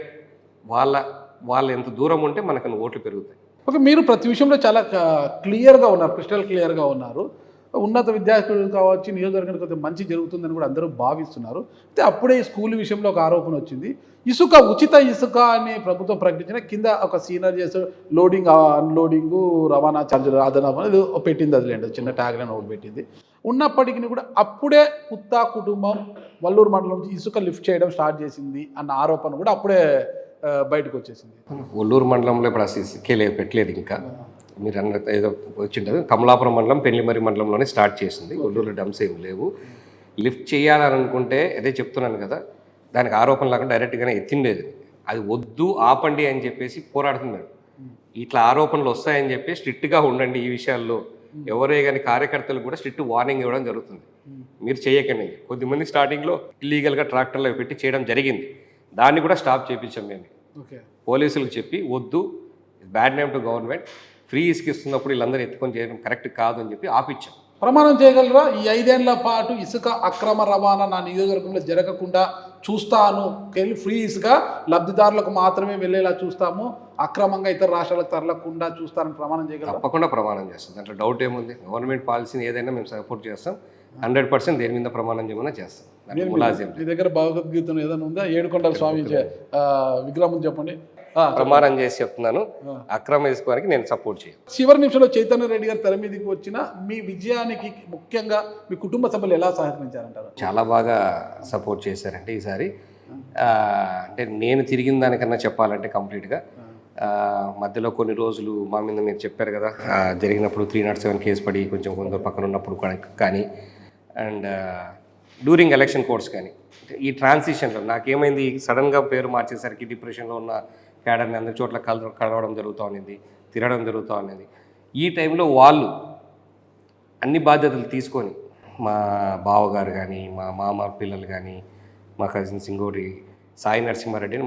వాళ్ళు ఎంత దూరం ఉంటే మనకు ఓట్లు పెరుగుతాయి. ఓకే, మీరు ప్రతి విషయంలో చాలా క్లియర్గా ఉన్నారు, క్రిస్టల్ క్లియర్గా ఉన్నారు. ఉన్నత విద్యార్థులు కావచ్చు, నియోజకవర్గానికి కొంచెం మంచి జరుగుతుందని కూడా అందరూ భావిస్తున్నారు. అయితే అప్పుడే ఈ స్కూల్ విషయంలో ఒక ఆరోపణ వచ్చింది. ఇసుక ఉచిత ఇసుక అని ప్రభుత్వం ప్రకటించిన కింద ఒక సీనియర్ చేసే లోడింగ్ అన్లోడింగ్ రవాణా ఛార్జీలు అదనపు అనేది పెట్టింది. అది లేండి చిన్న ట్యాగ్ లైన్ ఒకటి పెట్టింది. ఉన్నప్పటికీ కూడా అప్పుడే పుత్తా కుటుంబం వల్లూరు మండలం నుంచి ఇసుక లిఫ్ట్ చేయడం స్టార్ట్ చేసింది అన్న ఆరోపణ కూడా అప్పుడే బయటకు వచ్చేసింది. ఒల్లూరు మండలంలో ఇప్పుడు అసలు ఇసుకే పెట్టలేదు. ఇంకా మీరు అన్న ఏదో వచ్చిండదు. కమలాపురం మండలం పెళ్లిమరి మండలంలోనే స్టార్ట్ చేసింది. ఒల్లూరులో డంప్స్ ఏమి లేవు. లిఫ్ట్ చేయాలని అనుకుంటే అదే చెప్తున్నాను కదా, దానికి ఆరోపణ లాగా డైరెక్ట్గానే ఎత్తిండేది. అది వద్దు ఆపండి అని చెప్పేసి పోరాడుతున్నారు. ఇట్లా ఆరోపణలు వస్తాయని చెప్పి స్ట్రిక్ట్గా ఉండండి ఈ విషయాల్లో. ఎవరే కానీ కార్యకర్తలు కూడా స్ట్రిక్ట్ వార్నింగ్ ఇవ్వడం జరుగుతుంది. మీరు చేయకండి. కొద్దిమంది స్టార్టింగ్లో ఇల్లీగల్గా ట్రాక్టర్లో పెట్టి చేయడం జరిగింది. దాన్ని కూడా స్టాప్ చేయించాం మేము. పోలీసులకు చెప్పి వద్దు, bad name to government, free ఇసుక ఇస్తున్నప్పుడు వీళ్ళందరూ ఎత్తుకొని చేయడం కరెక్ట్ కాదు అని చెప్పి ఆపిచ్చాం. ప్రమాణం చేయగలరా ఈ 5 ఏళ్ల పాటు ఇసుక అక్రమ రవాణా నా నియోజకవర్గంలో జరగకుండా చూస్తాను, ఫ్రీ ఇసుక లబ్ధిదారులకు మాత్రమే వెళ్ళేలా చూస్తాము, అక్రమంగా ఇతర రాష్ట్రాలకు తరలకుండా చూస్తానని ప్రమాణం చేయగలరా? తప్పకుండా ప్రమాణం చేస్తాం. దాంట్లో డౌట్ ఏముంది? గవర్నమెంట్ పాలసీని ఏదైనా మేము సపోర్ట్ చేస్తాం. 100% దేని మీద ప్రమాణం చేయమన్నా చేస్తాం. మీ దగ్గర భగవద్గీతను ఏదైనా ఉందా? ఏడుకొండల స్వామి విగ్రహం చెప్పండి. ప్రమాణం చేసి చెప్తున్నాను, అక్రమ ఇసుకోవడానికి నేను సపోర్ట్ చేయను. చివరి నిమిషంలో చైతన్య రెడ్డి గారు తెర మీదకి వచ్చిన మీ విజయానికి ముఖ్యంగా మీ కుటుంబ సభ్యులు ఎలా సహకరించారంటారు? చాలా బాగా సపోర్ట్ చేశారంటే ఈసారి. అంటే నేను తిరిగిన దానికన్నా చెప్పాలంటే కంప్లీట్గా మధ్యలో కొన్ని రోజులు మా మీద మీరు చెప్పారు కదా, జరిగినప్పుడు 307 కేసు పడి కొంచెం కొందరు పక్కన ఉన్నప్పుడు కానీ, అండ్ డ్యూరింగ్ ఎలక్షన్ కోర్స్ కానీ, ఈ ట్రాన్సిషన్లో నాకేమైంది, సడన్గా పేరు మార్చేసరికి డిప్రెషన్లో ఉన్న క్యాడర్ని అందరి చోట్ల కలవడం జరుగుతూ ఉన్నది, తిరగడం జరుగుతూ ఉన్నది. ఈ టైంలో వాళ్ళు అన్ని బాధ్యతలు తీసుకొని, మా బావగారు కానీ, మా మామ పిల్లలు కానీ, మా కజిన్స్, ఇంకోటి సాయి నరసింహారెడ్డిని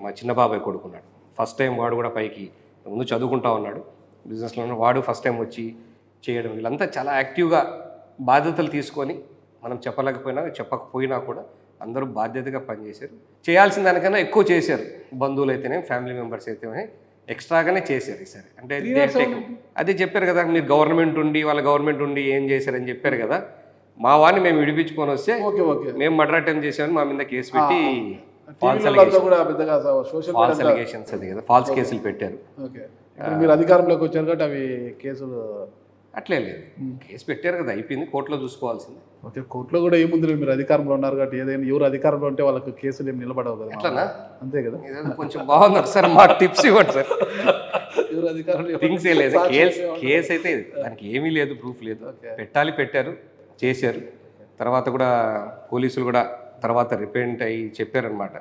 మా చిన్న బాబాయ్ కొడుకున్నాడు. ఫస్ట్ టైం వాడు కూడా పైకి ముందు చదువుకుంటా ఉన్నాడు, బిజినెస్లో వాడు ఫస్ట్ టైం వచ్చి చేయడం. వీళ్ళంతా చాలా యాక్టివ్గా బాధ్యతలు తీసుకొని, మనం చెప్పకపోయినా కూడా అందరూ బాధ్యతగా పనిచేశారు. చేయాల్సిన దానికన్నా ఎక్కువ చేశారు. బంధువులు అయితేనే, ఫ్యామిలీ మెంబర్స్ అయితేనే ఎక్స్ట్రాగానే చేశారు ఈసారి. అంటే అదే చెప్పారు కదా, మీరు గవర్నమెంట్ ఉండి ఏం చేశారని చెప్పారు కదా. మా వాడిని మేము విడిపించుకొని వస్తే మేము మర్డర్ అటెంప్ట్ చేసామని మా మీద కేసు పెట్టి ఫాల్స్ అలిగేషన్స్ అది కదా, ఫాల్స్ కేసులు పెట్టారు. మీరు అధికారంలోకి వచ్చారు కాబట్టి అవి కేసులు అట్లే లేదు, కేసు పెట్టారు కదా, అయిపోయింది, కోర్టులో చూసుకోవాల్సింది. ఓకే, కోర్టులో కూడా ఏముంది, మీరు అధికారంలో ఉన్నారు కాబట్టి ఏదైనా ఎవరు అధికారంలో ఉంటే వాళ్ళకి కేసులు ఏమి నిలబడవు కదా. అట్లనా? అంతే కదా. కొంచెం బాగున్నారు సార్, మా టిప్స్ ఇవ్వండి సార్. ఎవరు అధికారంలో థింగ్స్ ఏ లేదు, కేసు అయితే దానికి ఏమీ లేదు, ప్రూఫ్ లేదు. పెట్టారు, చేశారు. తర్వాత కూడా పోలీసులు కూడా తర్వాత రిపెంట్ అయ్యి చెప్పారనమాట,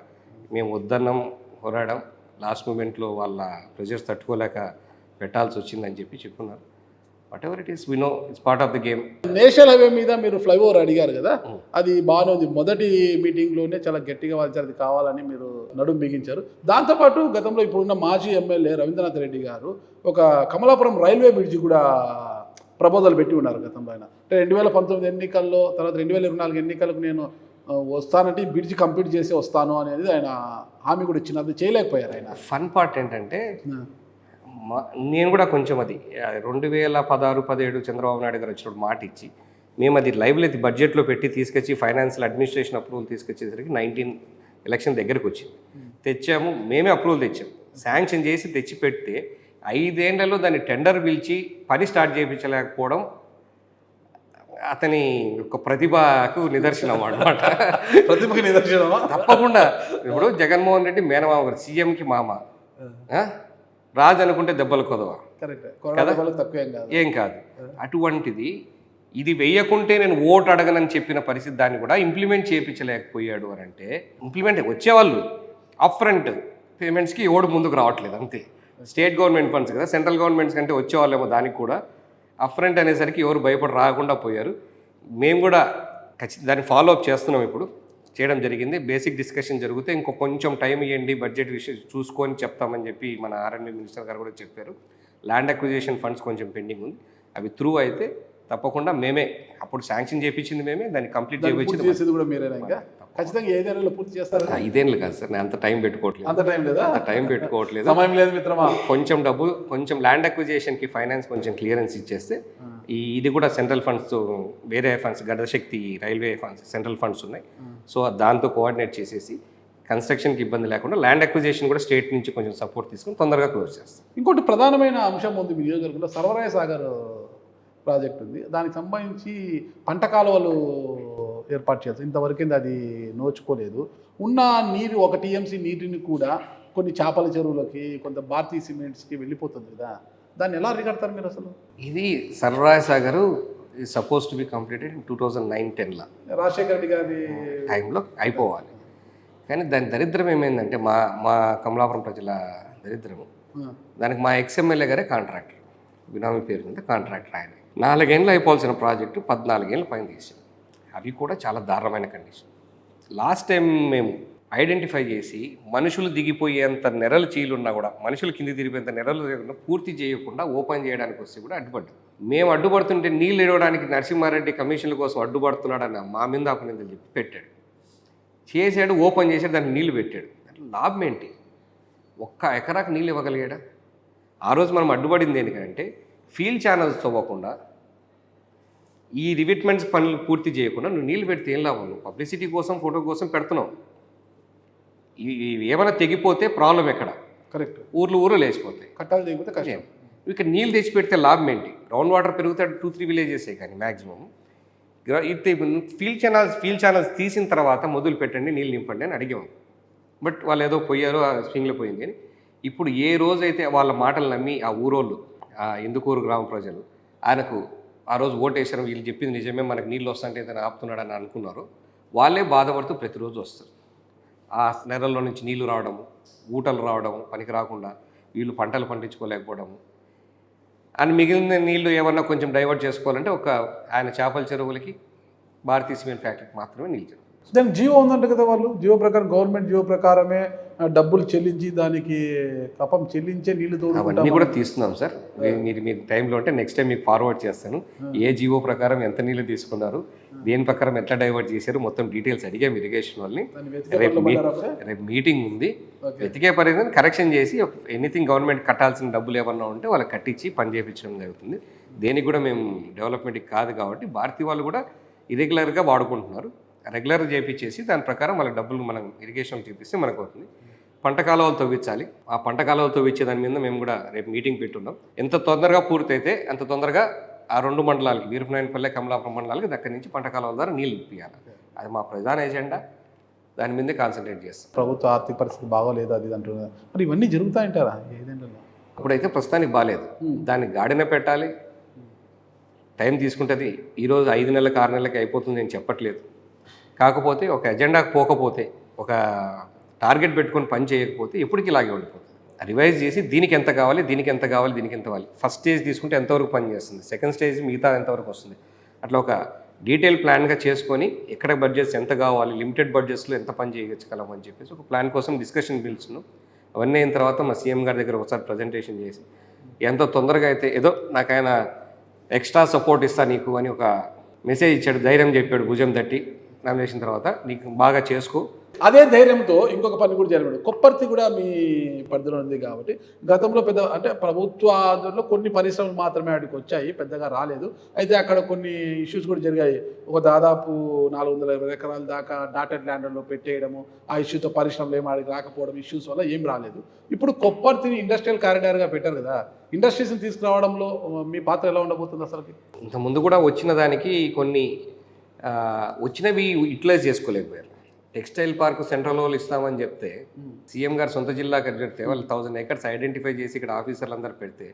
మేము వద్దన్నాం, పోరాడాం, లాస్ట్ మూమెంట్లో వాళ్ళ ప్రెజర్స్ తట్టుకోలేక పెట్టాల్సి వచ్చిందని చెప్పి చెప్పున్నారు. Whatever it is, we know it's part of the game. National highway మీద మీరు ఫ్లైఓవర్ అడిగారు కదా, అది బాగానే ఉంది. మొదటి మీటింగ్లోనే చాలా గట్టిగా వాదించారు, అది కావాలని మీరు నడుము బిగించారు. దాంతోపాటు గతంలో ఇప్పుడున్న మాజీ ఎమ్మెల్యే రవీంద్రనాథ్ రెడ్డి గారు ఒక కమలాపురం రైల్వే బ్రిడ్జి కూడా ప్రపోజల్ పెట్టి ఉన్నారు గతంలో. ఆయన అంటే 2019 ఎన్నికల్లో, తర్వాత 2024 ఎన్నికలకు నేను వస్తానంటే ఈ బ్రిడ్జ్ కంప్లీట్ చేసి వస్తాను అనేది ఆయన హామీ కూడా ఇచ్చిన, అది చేయలేకపోయారు ఆయన. ఫన్ పార్ట్ ఏంటంటే, నేను కూడా కొంచెం అది 2016-17 చంద్రబాబు నాయుడు గారు వచ్చినప్పుడు మాట ఇచ్చి మేము అది లైవ్లీ బడ్జెట్లో పెట్టి తీసుకొచ్చి ఫైనాన్షియల్ అడ్మినిస్ట్రేషన్ అప్రూవల్ తీసుకొచ్చేసరికి 19 ఎలక్షన్ దగ్గరికి వచ్చింది. తెచ్చాము, మేమే అప్రూవల్ తెచ్చాము, శాంక్షన్ చేసి తెచ్చి పెడితే 5 ఏళ్లలో దాన్ని టెండర్ పిలిచి పని స్టార్ట్ చేయించలేకపోవడం అతని యొక్క ప్రతిభకు నిదర్శనం అన్నమాట. ప్రతిభకి నిదర్శనమా? తప్పకుండా. ఇప్పుడు జగన్మోహన్ రెడ్డి మేనమామ గారు, సీఎంకి మామ, రాజు అనుకుంటే దెబ్బలు కొదవా, ఏం కాదు. అటువంటిది ఇది వెయ్యకుంటే నేను ఓటు అడగనని చెప్పిన పరిస్థితి, దాన్ని కూడా ఇంప్లిమెంట్ చేయించలేకపోయాడు అని అంటే, ఇంప్లిమెంట్ వచ్చేవాళ్ళు అప్ ఫ్రంట్ పేమెంట్స్కి ఓడు ముందుకు రావట్లేదు అంతే. స్టేట్ గవర్నమెంట్ ఫండ్స్ కదా, సెంట్రల్ గవర్నమెంట్స్ కంటే వచ్చేవాళ్ళేమో దానికి కూడా. అప్ ఫ్రంట్ అనేసరికి ఎవరు భయపడి రాకుండా పోయారు. మేము కూడా ఖచ్చితంగా దాన్ని ఫాలో అప్ చేస్తున్నాం, ఇప్పుడు చేయడం జరిగింది. బేసిక్ డిస్కషన్ జరిగితే ఇంకో కొంచెం టైం ఇవ్వండి, బడ్జెట్ విషయం చూసుకొని చెప్తామని చెప్పి మన ఆర్ఎండ్బి మినిస్టర్ గారు కూడా చెప్పారు. ల్యాండ్ అక్విజిషన్ ఫండ్స్ కొంచెం పెండింగ్ ఉంది, అవి త్రూ అయితే తప్పకుండా మేమే, అప్పుడు శాంక్షన్ చేయించింది మేమే, దాన్ని కంప్లీట్ చేయించింది కూడా మీరేనా? ఖచ్చితంగా 5 ఏళ్ళలో పూర్తి చేస్తారు. ఇదేంలు కాదు సార్, నేను అంత టైం పెట్టుకోవట్లేదు. అంత టైం లేదా? అంత టైం పెట్టుకోవట్లేదు. సమయం లేదు మిత్రమా. కొంచెం డబ్బు, కొంచెం ల్యాండ్ అక్విజిషన్కి ఫైనాన్స్ కొంచెం క్లియరెన్స్ ఇచ్చేస్తే ఇది కూడా సెంట్రల్ ఫండ్స్, వేరే funds, Gati Shakti railway funds, central funds ఉన్నాయి. సో దాంతో కోఆర్డినేట్ చేసేసి కన్స్ట్రక్షన్కి ఇబ్బంది లేకుండా ల్యాండ్ అక్విజిషన్ కూడా స్టేట్ నుంచి కొంచెం సపోర్ట్ తీసుకుని తొందరగా క్లోజ్ చేస్తాం. ఇంకోటి ప్రధానమైన అంశం ఉంది మీ నియోజకవర్గంలో, సర్వరాయ సాగర్ ప్రాజెక్ట్ ఉంది. దానికి సంబంధించి పంట కాలువలు ఏర్పాటు చేస్తారు. ఇంతవరకు అది నోచుకోలేదు. ఉన్న నీరు 1 TMC నీటిని కూడా కొన్ని చేపల చెరువులకి, కొంత భారతీయ సిమెంట్స్కి వెళ్ళిపోతుంది కదా, దాన్ని ఎలా అరికడతారు మీరు అసలు? ఇది Sarvaraya Sagar suppose to be completed in 2009-10 Rajasekhara Reddy గారి టైంలో అయిపోవాలి. కానీ దాని దరిద్రం ఏమైందంటే మా కమలాపురం ప్రజల దరిద్రము, దానికి మా ఎక్స్ఎమ్మెల్యే గారే కాంట్రాక్టర్, బినామీ పేరు మీద కాంట్రాక్టర్ ఆయన. 4 ఏళ్ళు అయిపోవాల్సిన ప్రాజెక్టు 14 ఏళ్ళ పైన తీసాం. అవి కూడా చాలా దారుణమైన కండిషన్. లాస్ట్ టైం మేము ఐడెంటిఫై చేసి మనుషులు దిగిపోయేంత నెరలు చీలున్నా కూడా, మనుషులు కింది తిరిగిపోయేంత నెరలు లేకుండా పూర్తి చేయకుండా ఓపెన్ చేయడానికి వస్తే కూడా అడ్డుపడ్డాం. మేము అడ్డుపడుతుంటే నీళ్ళు ఇవ్వడానికి నరసింహారెడ్డి కమిషన్ల కోసం అడ్డుపడుతున్నాడని మా మీద అపనిందలు చెప్పి పెట్టాడు. చేశాడు, ఓపెన్ చేశాడు, దానికి నీళ్లు పెట్టాడు. దాంట్లో లాభం ఏంటి? 1 ఎకరాకు నీళ్ళు ఇవ్వగలిగాడా? ఆ రోజు మనం అడ్డుపడింది ఎందుకంటే ఫీల్డ్ ఛానల్స్ తవ్వకుండా, ఈ రివిట్మెంట్స్ పనులు పూర్తి చేయకుండా నువ్వు నీళ్ళు పెడితే ఏం లాభం? నువ్వు పబ్లిసిటీ కోసం, ఫోటో కోసం పెడుతున్నావు. ఏమైనా తెగిపోతే ప్రాబ్లం ఎక్కడ? కరెక్ట్, ఊర్లు లేచిపోతాయి, కట్టాలు తెగిపోతే కష్టం. ఇక్కడ నీళ్ళు తెచ్చి పెడితే లాభం ఏంటి? గ్రౌండ్ వాటర్ పెరుగుతాడు 2-3 విలేజెసే కానీ మ్యాక్సిమం. ఫీల్డ్ ఛానల్స్ తీసిన తర్వాత మొదలు పెట్టండి, నీళ్ళు నింపండి అని అడిగాము. బట్ వాళ్ళు ఏదో పోయారో, స్వింగ్లో పోయింది. కానీ ఇప్పుడు ఏ రోజైతే వాళ్ళ మాటలు నమ్మి ఆ ఊరోళ్ళు, ఆ ఇందుకూరు గ్రామ ప్రజలు ఆయనకు ఆ రోజు ఓటేసారు, వీళ్ళు చెప్పింది నిజమే, మనకు నీళ్ళు వస్తుంటే ఏదైనా ఆపుతున్నాడని అనుకున్నారు, వాళ్ళే బాధపడుతూ ప్రతిరోజు వస్తారు. ఆ నెరల్లో నుంచి నీళ్లు రావడము, ఊటలు రావడము, పనికి రాకుండా వీళ్ళు పంటలు పండించుకోలేకపోవడము, అని మిగిలిన నీళ్లు ఏమన్నా కొంచెం డైవర్ట్ చేసుకోవాలంటే ఆయన చేపల చెరువులకి, భారతీయ సిమెంట్ ఫ్యాక్టరీకి మాత్రమే నీళ్ళు. దానికి జీవో ఉందంట కదా, వాళ్ళు జీవో ప్రకారం, గవర్నమెంట్ జీవో ప్రకారమే డబ్బులు చెల్లించి దానికి కపం చెల్లించే నీళ్లు అవన్నీ కూడా తీస్తున్నాం సార్. మీరు టైంలో అంటే నెక్స్ట్ టైం మీకు ఫార్వర్డ్ చేస్తాను. ఏ జీవో ప్రకారం ఎంత నీళ్ళు తీసుకున్నారు, దేని ప్రకారం ఎట్లా డైవర్ట్ చేశారు, మొత్తం డీటెయిల్స్ అడిగాము ఇరిగేషన్ వాళ్ళని. రేపు మీటింగ్ ఉంది, వెతికే పరిధిని కరెక్షన్ చేసి ఎనీథింగ్ గవర్నమెంట్ కట్టాల్సిన డబ్బులు ఏమన్నా ఉంటే వాళ్ళకి కట్టించి పని చేయించడం జరుగుతుంది. దేనికి కూడా మేము డెవలప్మెంట్కి కాదు కాబట్టి భారతీయ వాళ్ళు కూడా ఇరెగ్యులర్గా వాడుకుంటున్నారు. రెగ్యులర్గా చేయించేసి దాని ప్రకారం వాళ్ళకి డబ్బులు మనం ఇరిగేషన్ చేపిస్తే మనకు అవుతుంది. పంట కాలువలు తవ్వించాలి. ఆ పంట కాలువలు తవ్వించే దాని మీద మేము కూడా రేపు మీటింగ్ పెట్టున్నాం. ఎంత తొందరగా పూర్తయితే అంత తొందరగా ఆ 2 మండలాలకి, వీరపనాయనపల్లె, కమలాపురం మండలాలకి దగ్గర నుంచి పంట కాలువల ద్వారా నీళ్ళు ఇప్పించాలి. అది మా ప్రధాన ఎజెండా. దాని మీదే కాన్సన్ట్రేట్ చేస్తాం. ప్రభుత్వ ఆర్థిక పరిస్థితి బాగోలేదు అది అంటున్నారు. మరి ఇవన్నీ జరుగుతాయంటారా? ఏదంటే అప్పుడైతే ప్రస్తుతానికి బాగాలేదు, దాన్ని గాడిన పెట్టాలి, టైం తీసుకుంటుంది. ఈరోజు 5 నెలలకు 6 నెలలకి అయిపోతుంది నేను చెప్పట్లేదు. కాకపోతే ఒక ఎజెండాకు పోకపోతే, ఒక టార్గెట్ పెట్టుకొని పని చేయకపోతే ఎప్పటికీ ఇలాగే ఉండిపోతుంది. రివైజ్ చేసి దీనికి ఎంత కావాలి, దీనికి ఎంత కావాలి, దీనికి ఎంత కావాలి, ఫస్ట్ స్టేజ్ తీసుకుంటే ఎంతవరకు పని చేస్తుంది, సెకండ్ స్టేజ్ మిగతా ఎంతవరకు వస్తుంది, అట్లా ఒక డీటెయిల్ ప్లాన్గా చేసుకొని ఎక్కడ బడ్జెట్స్ ఎంత కావాలి, లిమిటెడ్ బడ్జెట్స్లో ఎంత పని చేయగలం అని చెప్పేసి ఒక ప్లాన్ కోసం డిస్కషన్ పిలుస్తున్నాం. అవన్నీ అయిన తర్వాత మా సీఎం గారి దగ్గర ఒకసారి ప్రజెంటేషన్ చేసి ఎంత తొందరగా అయితే ఏదో నాకు ఆయన ఎక్స్ట్రా సపోర్ట్ ఇస్తా నీకు అని ఒక మెసేజ్ ఇచ్చాడు, ధైర్యం చెప్పాడు భుజం తట్టి. నామినేషన్ తర్వాత నీకు బాగా చేసుకో. అదే ధైర్యంతో ఇంకొక పని కూడా జరిగాడు. కొప్పర్తి కూడా మీ పరిధిలో ఉంది కాబట్టి గతంలో అంటే ప్రభుత్వ ఆధ్వర్యంలో కొన్ని పరిశ్రమలు మాత్రమే అక్కడికి వచ్చాయి, పెద్దగా రాలేదు. అయితే అక్కడ కొన్ని ఇష్యూస్ కూడా జరిగాయి. దాదాపు 420 ఎకరాల దాకా డాటెడ్ ల్యాండ్లో పెట్టేయడము, ఆ ఇష్యూతో పరిశ్రమలు ఏం అడిగి రాకపోవడం, ఇష్యూస్ వల్ల ఏం రాలేదు. ఇప్పుడు కొప్పర్తిని ఇండస్ట్రియల్ కారిడార్గా పెట్టారు కదా, ఇండస్ట్రీస్ని తీసుకురావడంలో మీ పాత్ర ఎలా ఉండబోతుంది అసలు? ఇంతకుముందు కూడా వచ్చిన దానికి కొన్ని వచ్చినవి యూటిలైజ్ చేసుకోలేకపోయారు. టెక్స్టైల్ పార్క్ సెంట్రల్ వాళ్ళు ఇస్తామని చెప్తే, సీఎం గారు సొంత జిల్లాకి పెడితే వాళ్ళు 1000 ఎకర్స్ ఐడెంటిఫై చేసి ఇక్కడ ఆఫీసర్లు అందరూ పెడితే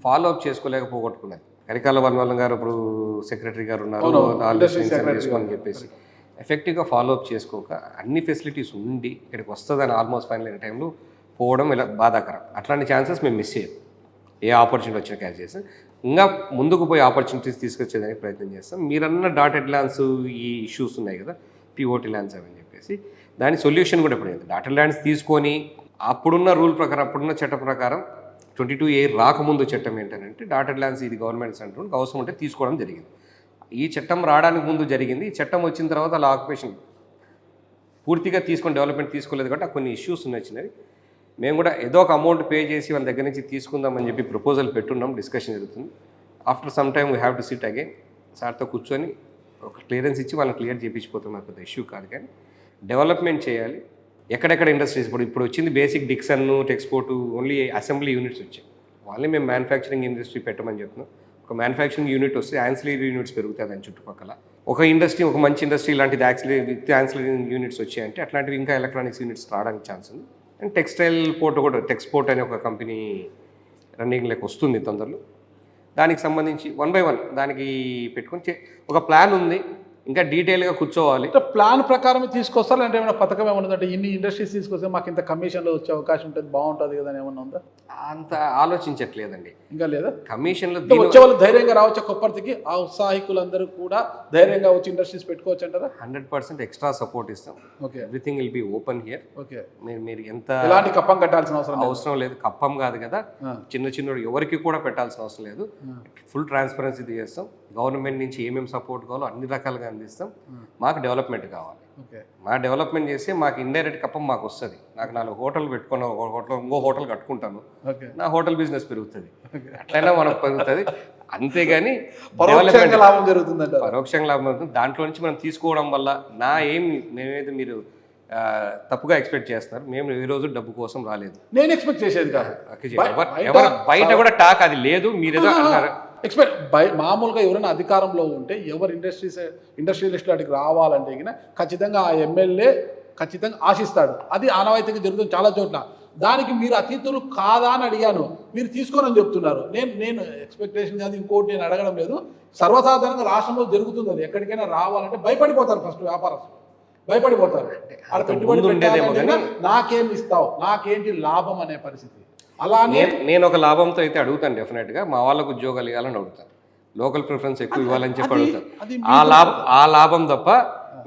ఫాలో అప్ చేసుకోలేకపోగొట్టుకున్నారు. కరికాల వనవలం గారు ఇప్పుడు సెక్రటరీ గారు ఉన్నారు, చేసుకోని చెప్పేసి ఎఫెక్టివ్గా ఫాలో అప్ చేసుకోక అన్ని ఫెసిలిటీస్ ఉండి ఇక్కడికి వస్తుందని ఆల్మోస్ట్ ఫైనల్ అయిన టైంలో పోవడం ఇలా బాధాకరం. అట్లాంటి ఛాన్సెస్ మేము మిస్ చేయం. ఏ ఆపర్చునిటీ వచ్చినా క్యాచ్ చేస్తాం, ఇంకా ముందుకు పోయి ఆపర్చునిటీస్ తీసుకొచ్చేదానికి ప్రయత్నం చేస్తాం. మీరన్న డాటెడ్ ల్యాండ్స్ ఈ ఇష్యూస్ ఉన్నాయి కదా, పిఓటి ల్యాండ్స్ అని చెప్పేసి దాని సొల్యూషన్ కూడా ఇప్పుడు డాటెడ్ ల్యాండ్స్ తీసుకొని అప్పుడున్న రూల్ ప్రకారం, అప్పుడున్న చట్టం ప్రకారం 22A రాకముందు చట్టం ఏంటంటే డాటెడ్ ల్యాండ్స్ ఇది గవర్నమెంట్ సెంటర్ అవసరం ఉంటే తీసుకోవడం జరిగింది. ఈ చట్టం రావడానికి ముందు జరిగింది. ఈ చట్టం వచ్చిన తర్వాత అలా ఆక్యుపేషన్ పూర్తిగా తీసుకొని డెవలప్మెంట్ తీసుకోలేదు కాబట్టి కొన్ని ఇష్యూస్ వచ్చినాయి. మేము కూడా ఏదో ఒక అమౌంట్ పే చేసి వాళ్ళ దగ్గర నుంచి తీసుకుందామని చెప్పి ప్రపోజల్ పెట్టున్నాం, డిస్కషన్ జరుగుతుంది. After some time we have to SIT again సార్తో కూర్చొని ఒక క్లియరెన్స్ ఇచ్చి వాళ్ళని క్లియర్ చేయించిపోతాం. నాకు పెద్ద ఇష్యూ కాదు, కానీ డెవలప్మెంట్ చేయాలి. ఎక్కడెక్కడ ఇండస్ట్రీస్ ఇప్పుడు వచ్చింది basic Dixon Texport only assembly units వచ్చాయి. వాళ్ళని మేము మ్యానుఫ్యాక్చరింగ్ ఇండస్ట్రీ పెట్టమని చెప్తున్నాం. ఒక మ్యానుఫ్యాక్చరింగ్ యూనిట్ వస్తే యాన్సిలరీ యూనిట్స్ పెరుగుతాయి దాని చుట్టుపక్కల. ఒక ఇండస్ట్రీ, ఒక మంచి ఇండస్ట్రీ ఇలాంటిది యాన్సిలరీ యూనిట్స్ వచ్చాయంటే అట్లాంటివి ఇంకా ఎలక్ట్రానిక్స్ యూనిట్స్ రావడానికి ఛాన్స్ ఉంది. అండ్ టెక్స్టైల్ పోర్ట్ కూడా, టెక్స్పోర్ట్ అనే ఒక కంపెనీ రన్నింగ్లోకి వస్తుంది తొందరలో. దానికి సంబంధించి 1 by 1 దానికి పెట్టుకొని ఒక ప్లాన్ ఉంది. ఇంకా డీటెయిల్గా కూర్చోవాలి. ప్లాన్ ప్రకారం తీసుకొస్తారు అంటే ఏమైనా పథకం ఏమన్నా ఉందంటే ఇన్ని ఇండస్ట్రీస్ తీసుకొస్తే మాకు ఇంత కమిషన్లో వచ్చే అవకాశం ఉంటుంది, బాగుంటుంది కదా ఏమన్నా ఉందా? అంత ఆలోచించట్లేదండి ఇంకా లేదా. కమిషన్లో వచ్చే వాళ్ళు ధైర్యంగా రావచ్చు కొప్పర్తికి, ఆ ఉత్సాహికులందరూ కూడా ధైర్యంగా వచ్చి ఇండస్ట్రీస్ పెట్టుకోవచ్చు అంటారా? 100% ఎక్స్ట్రా సపోర్ట్ ఇస్తాం. Okay, everything will be open here. Okay, మీరు ఎంత ఎలాంటి కప్పం కట్టాల్సిన అవసరం లేదు. కప్పం కాదు కదా, చిన్న ఎవరికి కూడా పెట్టాల్సిన అవసరం లేదు. ఫుల్ ట్రాన్స్పరెన్సీ చేస్తాం. గవర్నమెంట్ నుంచి ఏమేమి సపోర్ట్ కావాలో అన్ని రకాలుగా అందిస్తాం. మాకు డెవలప్మెంట్ కావాలి. మా డెవలప్మెంట్ చేస్తే మాకు ఇండైరెక్ట్ కప్పం మాకు వస్తుంది. నాకు 4 హోటల్ పెట్టుకున్న ఇంకో హోటల్ కట్టుకుంటాను, నా హోటల్ బిజినెస్ పెరుగుతుంది. అట్లయినా మనకు పెరుగుతుంది. అంతేగాని పరోక్షంగా లాభం జరుగుతుంది. పరోక్షంగా లాభం జరుగుతుంది. దాంట్లో నుంచి మనం తీసుకోవడం వల్ల మేమైతే మీరు తప్పుగా ఎక్స్పెక్ట్ చేస్తున్నారు. మేము ఈ రోజు డబ్బు కోసం రాలేదు. నేను ఎక్స్పెక్ట్ చేసేది కాదు. ఎవరు బయట కూడా టాక్ అది లేదు. మీరేదో మామూలుగా ఎవరైనా అధికారంలో ఉంటే ఎవరు ఇండస్ట్రియలిస్ట్ వాటికి రావాలంటే ఖచ్చితంగా ఆ ఎమ్మెల్యే ఖచ్చితంగా ఆశిస్తాడు. అది ఆనవాయితీగా జరుగుతుంది చాలా చోట్ల. దానికి మీరు అతిథులు కాదా అని అడిగాను, మీరు తీసుకోనని చెప్తున్నారు. నేను ఎక్స్పెక్టేషన్ కాదు, ఇంకోటి నేను అడగడం లేదు. సర్వసాధారణంగా రాష్ట్రంలో జరుగుతుంది. అది ఎక్కడికైనా రావాలంటే భయపడిపోతారు. ఫస్ట్ వ్యాపారస్తులు భయపడిపోతారు. అక్కడ పెట్టుబడి పెట్టాలంటే నాకేం ఇస్తావు, నాకేంటి లాభం అనే పరిస్థితి. అలానే నేను ఒక లాభంతో అయితే అడుగుతాను. డెఫినెట్గా మా వాళ్ళకు ఉద్యోగాలు ఇవ్వాలని అడుగుతాను. లోకల్ ప్రిఫరెన్స్ ఎక్కువ ఇవ్వాలని చెప్పి అడుగుతాను. ఆ లాభం తప్ప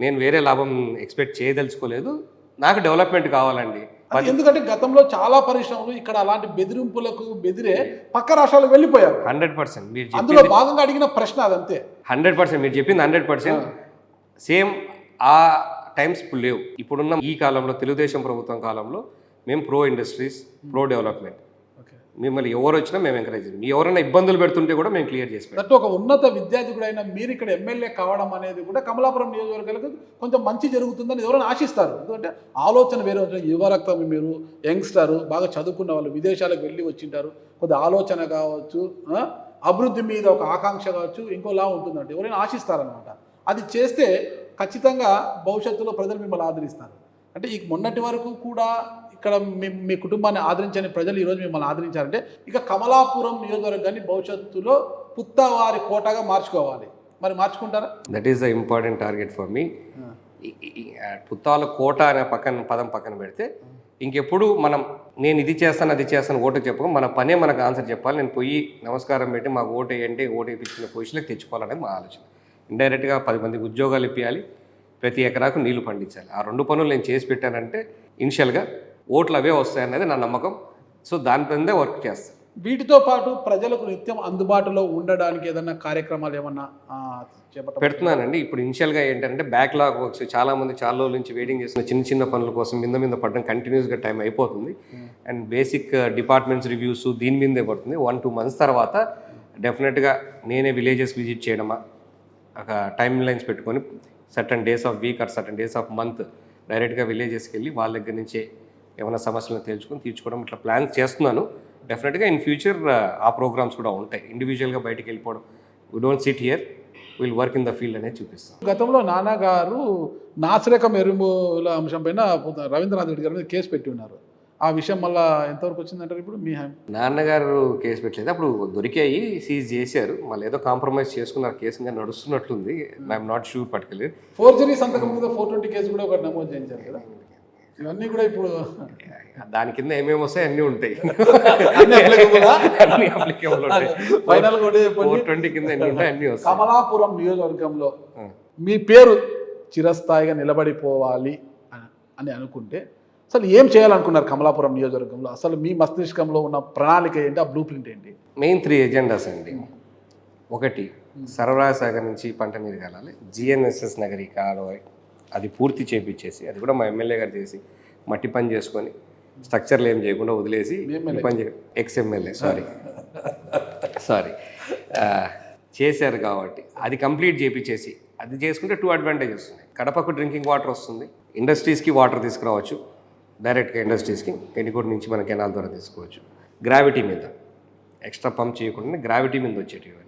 నేను వేరే లాభం ఎక్స్పెక్ట్ చేయదలుచుకోలేదు. నాకు డెవలప్మెంట్ కావాలండి. ఎందుకంటే గతంలో చాలా పరిశ్రమలు ఇక్కడ అలాంటి బెదిరింపులకు బెదిరే పక్క రాష్ట్రాలకు వెళ్ళిపోయారు. 100% మీరు అందులో భాగంగా అడిగిన ప్రశ్న అదంతే. 100% మీరు చెప్పింది 100% సేమ్. ఆ టైమ్స్ ఇప్పుడు లేవు. ఇప్పుడున్న ఈ కాలంలో తెలుగుదేశం ప్రభుత్వం కాలంలో మేము ప్రో ఇండస్ట్రీస్, ప్రో డెవలప్మెంట్. మిమ్మల్ని ఎవరు వచ్చినా మేము ఎంకరేజ్ చేయాలి. మీ ఎవరైనా ఇబ్బందులు పెడుతుంటే కూడా మేము క్లియర్ చేసి అంటే ఒక ఉన్నత విద్యార్థికుడైనా మీరు ఇక్కడ ఎమ్మెల్యే కావడం అనేది కూడా కమలాపురం నియోజకవర్గాలకు కొంచెం మంచి జరుగుతుందని ఎవరైనా ఆశిస్తారు. ఎందుకంటే ఆలోచన వేరే ఉంటుంది. యువరక్తం, మీరు యంగ్స్టర్, బాగా చదువుకున్న వాళ్ళు, విదేశాలకు వెళ్ళి వచ్చింటారు. కొద్ది ఆలోచన కావచ్చు, అభివృద్ధి మీద ఒక ఆకాంక్ష కావచ్చు, ఇంకోలా ఉంటుందంటే ఎవరైనా ఆశిస్తారనమాట. అది చేస్తే ఖచ్చితంగా భవిష్యత్తులో ప్రజలు మిమ్మల్ని ఆదరిస్తారు. అంటే ఈ మొన్నటి వరకు కూడా ఇక్కడ మీ కుటుంబాన్ని ఆదరించని ప్రజలు ఈరోజు మిమ్మల్ని ఆదరించారంటే ఇక కమలాపురం నియోజకవర్గాన్ని భవిష్యత్తులో పుత్తవారి కోటగా మార్చుకోవాలి. మరి మార్చుకుంటారా? That is the important target for me. పుత్తాల కోట అనే పదం పక్కన పెడితే ఇంకెప్పుడు నేను ఇది చేస్తాను అది చేస్తాను ఓటు చెప్పక మన పనే మనకు ఆన్సర్ చెప్పాలి. నేను పోయి నమస్కారం పెట్టి మాకు ఓటు వేయంటే ఓటు వేయించుకునే పొజిషన్కి తెచ్చుకోవాలనేది మా ఆలోచన. ఇండైరెక్ట్గా 10 మందికి ఉద్యోగాలు ఇప్పించాలి, ప్రతి ఎకరాకు నీళ్లు పండించాలి. ఆ 2 పనులు నేను చేసి పెట్టానంటే ఇనిషియల్గా ఓట్లు అవే వస్తాయనేది నా నమ్మకం. సో దానిపైనే వర్క్ చేస్తాను. వీటితో పాటు ప్రజలకు నిత్యం అందుబాటులో ఉండడానికి ఏదన్నా కార్యక్రమాలు ఏమన్నా పెడుతున్నానండి. ఇప్పుడు ఇనిషియల్గా ఏంటంటే బ్యాక్లాగ్ వర్క్స్, చాలామంది చాలా రోజుల నుంచి వెయిటింగ్ చేస్తున్న చిన్న పనుల కోసం మీద పడడం కంటిన్యూస్గా టైం అయిపోతుంది. అండ్ బేసిక్ డిపార్ట్మెంట్స్ రివ్యూస్ దీని మీదే పడుతుంది. 1-2 months తర్వాత డెఫినెట్గా నేనే విలేజెస్ విజిట్ చేయడమా, ఒక టైమ్ లైన్స్ పెట్టుకొని certain days of week or certain days of month డైరెక్ట్గా విలేజెస్కి వెళ్ళి వాళ్ళ దగ్గర నుంచే ఏమైనా సమస్యలను తీర్చుకోవడం ఇట్లా ప్లాన్స్ చేస్తున్నాను. డెఫినెట్గా ఇన్ ఫ్యూచర్ ఆ ప్రోగ్రామ్స్ కూడా ఉంటాయి. ఇండివిజువల్గా బయటికి వెళ్ళిపోవడం, we don't SIT here, will work in the field అనేది చూపిస్తాం. గతంలో నాన్నగారు నాసిరకం ఎరువుల అంశం పైన రవీంద్రనాథ్ రెడ్డి గారి మీద కేసు పెట్టి ఉన్నారు. ఆ విషయం మళ్ళీ ఎంతవరకు వచ్చిందంటారు? ఇప్పుడు మీ నాన్నగారు కేసు పెట్టలేదు, అప్పుడు దొరికాయి, సీజ్ చేశారు. మళ్ళీ ఏదో కాంప్రమైజ్ చేసుకున్నారు. కేసు ఇంకా నడుస్తున్నట్లుంది. I'm not sure particular. Forgery సంతకం మీద 420 కేసు కూడా ఒకటి నమోదు చేయించారు కదా. ఇవన్నీ కూడా ఇప్పుడు దాని కింద ఏమేమి వస్తాయి అన్నీ ఉంటాయి. 420 కింద ఎన్ని ఉంటాయి అన్నీ వస్తాయి. కమలాపురం నియోజకవర్గంలో మీ పేరు చిరస్థాయిగా నిలబడిపోవాలి అని అనుకుంటే అసలు ఏం చేయాలనుకున్నారు కమలాపురం నియోజకవర్గంలో? అసలు మీ మస్తిష్కంలో ఉన్న ప్రణాళిక ఏంటి? ఆ బ్లూ ప్రింట్ ఏంటి? మెయిన్ 3 ఎజెండాస్ అండి. 1 సరఫరా సాగర్ నుంచి పంట నీరు కాలాలి. GNSS నగరీ కాలువ అది పూర్తి చేపించేసి, అది కూడా మా ఎమ్మెల్యే గారు చేసి మట్టి పని చేసుకొని స్ట్రక్చర్లు ఏం చేయకుండా వదిలేసి పని ఎక్స్ఎమ్మెల్యే సారీ చేశారు కాబట్టి అది కంప్లీట్ చేపించేసి అది చేసుకుంటే 2 అడ్వాంటేజెస్ ఉన్నాయి. కడపకు డ్రింకింగ్ వాటర్ వస్తుంది, ఇండస్ట్రీస్కి వాటర్ తీసుకురావచ్చు డైరెక్ట్గా ఇండస్ట్రీస్కి, పెండికోట నుంచి మన కెనాల్ ద్వారా తీసుకోవచ్చు. గ్రావిటీ మీద ఎక్స్ట్రా పంప్ చేయకుండా గ్రావిటీ మీద వచ్చేటివి.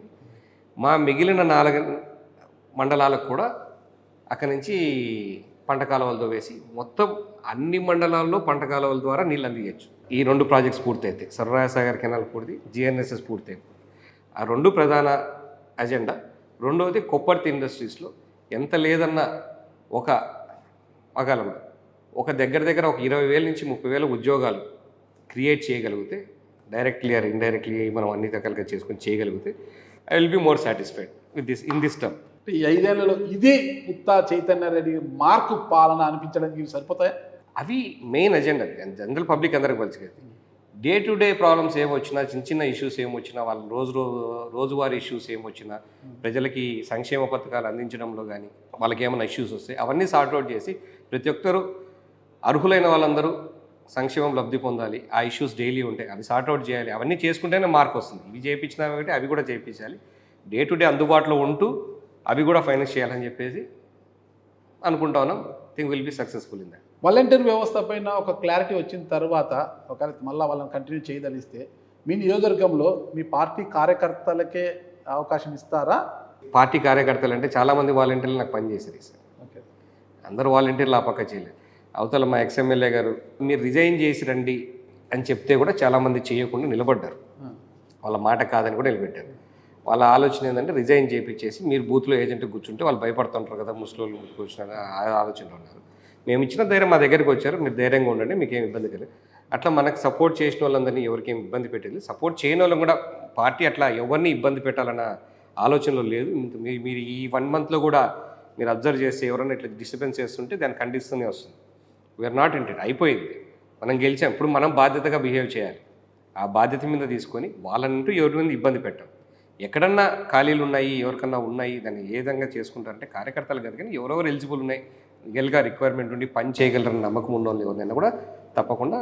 మా మిగిలిన 4 మండలాలకు కూడా అక్కడి నుంచి పంట కాలువలతో వేసి మొత్తం అన్ని మండలాల్లో పంట కాలువల ద్వారా నీళ్ళు అందించచ్చు. ఈ 2 ప్రాజెక్ట్స్ పూర్తయితాయి. సర్వరాయ సాగర్ కెనాల్ పూర్తి, జిఎన్ఎస్ఎస్ పూర్తయితాయి. ఆ 2 ప్రధాన అజెండా. రెండవది కొప్పర్తి ఇండస్ట్రీస్లో ఎంత లేదన్నా ఒక దగ్గర ఒక 20,000 నుంచి 30,000 ఉద్యోగాలు క్రియేట్ చేయగలిగితే, డైరెక్ట్లీ ఆర్ ఇండైరెక్ట్లీ మనం అన్ని రకాలుగా చేసుకొని చేయగలిగితే I will be more satisfied with this term. ఈ 5 ఏళ్లలో ఇదే పుత్తా చైతన్య రెడ్డి మార్కు పాలన అనిపించడానికి ఇవి సరిపోతాయా? అవి మెయిన్ అజెండా. జనరల్ పబ్లిక్ అందరికి మంచిగా డే టు డే ప్రాబ్లమ్స్ ఏమొచ్చినా, చిన్న ఇష్యూస్ ఏమొచ్చినా, వాళ్ళ రోజువారీ ఇష్యూస్ ఏమొచ్చినా, ప్రజలకి సంక్షేమ పథకాలు అందించడంలో కానీ వాళ్ళకి ఏమైనా ఇష్యూస్ వస్తాయి అవన్నీ సార్ట్అవుట్ చేసి ప్రతి ఒక్కరూ అర్హులైన వాళ్ళందరూ సంక్షేమం లబ్ధి పొందాలి. ఆ ఇష్యూస్ డైలీ ఉంటాయి, అవి సార్ట్అవుట్ చేయాలి. అవన్నీ చేసుకుంటేనే మార్క్ వస్తుంది. ఇవి చేయించినా కాబట్టి అవి కూడా చేయించాలి. డే టు డే అందుబాటులో ఉంటూ అవి కూడా ఫైనాన్స్ చేయాలని చెప్పేసి అనుకుంటా ఉన్నాం. Think will be successful in that. Volunteer వ్యవస్థ పైన ఒక క్లారిటీ వచ్చిన తర్వాత ఒకవేళ మళ్ళీ వాళ్ళని కంటిన్యూ చేయదలిస్తే మీ నియోజకవర్గంలో మీ పార్టీ కార్యకర్తలకే అవకాశం ఇస్తారా? పార్టీ కార్యకర్తలు అంటే చాలామంది వాలంటీర్లు నాకు పనిచేశారు సార్. ఓకే, అందరూ వాలంటీర్లు ఆ పక్క చేయలేదు. అవతల మా ఎక్స్ఎమ్మెల్యే గారు మీరు రిజైన్ చేసి రండి అని చెప్తే కూడా చాలామంది చేయకుండా నిలబడ్డారు. వాళ్ళ మాట కాదని కూడా నిలబెట్టారు. వాళ్ళ ఆలోచన ఏంటంటే రిజైన్ చేయించేసి మీరు బూత్లో ఏజెంట్ కూర్చుంటే వాళ్ళు భయపడుతుంటారు కదా, ముస్లింలు కూర్చున్నారు, ఆ ఆలోచనలో ఉన్నారు. మేము ఇచ్చిన ధైర్యం మా దగ్గరికి వచ్చారు, మీరు ధైర్యంగా ఉండండి, మీకేం ఇబ్బంది కలదు. అట్లా మనకు సపోర్ట్ చేసిన వాళ్ళందరినీ ఎవరికేం ఇబ్బంది పెట్టేది, సపోర్ట్ చేయని వాళ్ళని కూడా పార్టీ అట్లా ఎవరిని ఇబ్బంది పెట్టాలన్న ఆలోచనలో లేదు. మీరు ఈ 1 monthలో కూడా మీరు అబ్జర్వ్ చేస్తే ఎవరైనా ఇట్లా డిస్టర్బెన్స్ చేస్తుంటే దాన్ని ఖండిస్తూనే వస్తుంది. వీఆర్ నాట్ ఇంటెడ్, అయిపోయింది, మనం గెలిచాం. ఇప్పుడు మనం బాధ్యతగా బిహేవ్ చేయాలి. ఆ బాధ్యత మీద తీసుకొని వాళ్ళంటూ ఎవరి మీద ఇబ్బంది పెట్టాం. ఎక్కడన్నా ఖాళీలు ఉన్నాయి, ఎవరికన్నా ఉన్నాయి, దాన్ని ఏ విధంగా చేసుకుంటారంటే కార్యకర్తలు కాదు కానీ ఎవరెవరు ఎలిజిబుల్ ఉన్నాయి, రియల్గా రిక్వైర్మెంట్ ఉండి పని చేయగలరని నమ్మకం ఉన్న వాళ్ళు ఎవరైనా కూడా తప్పకుండా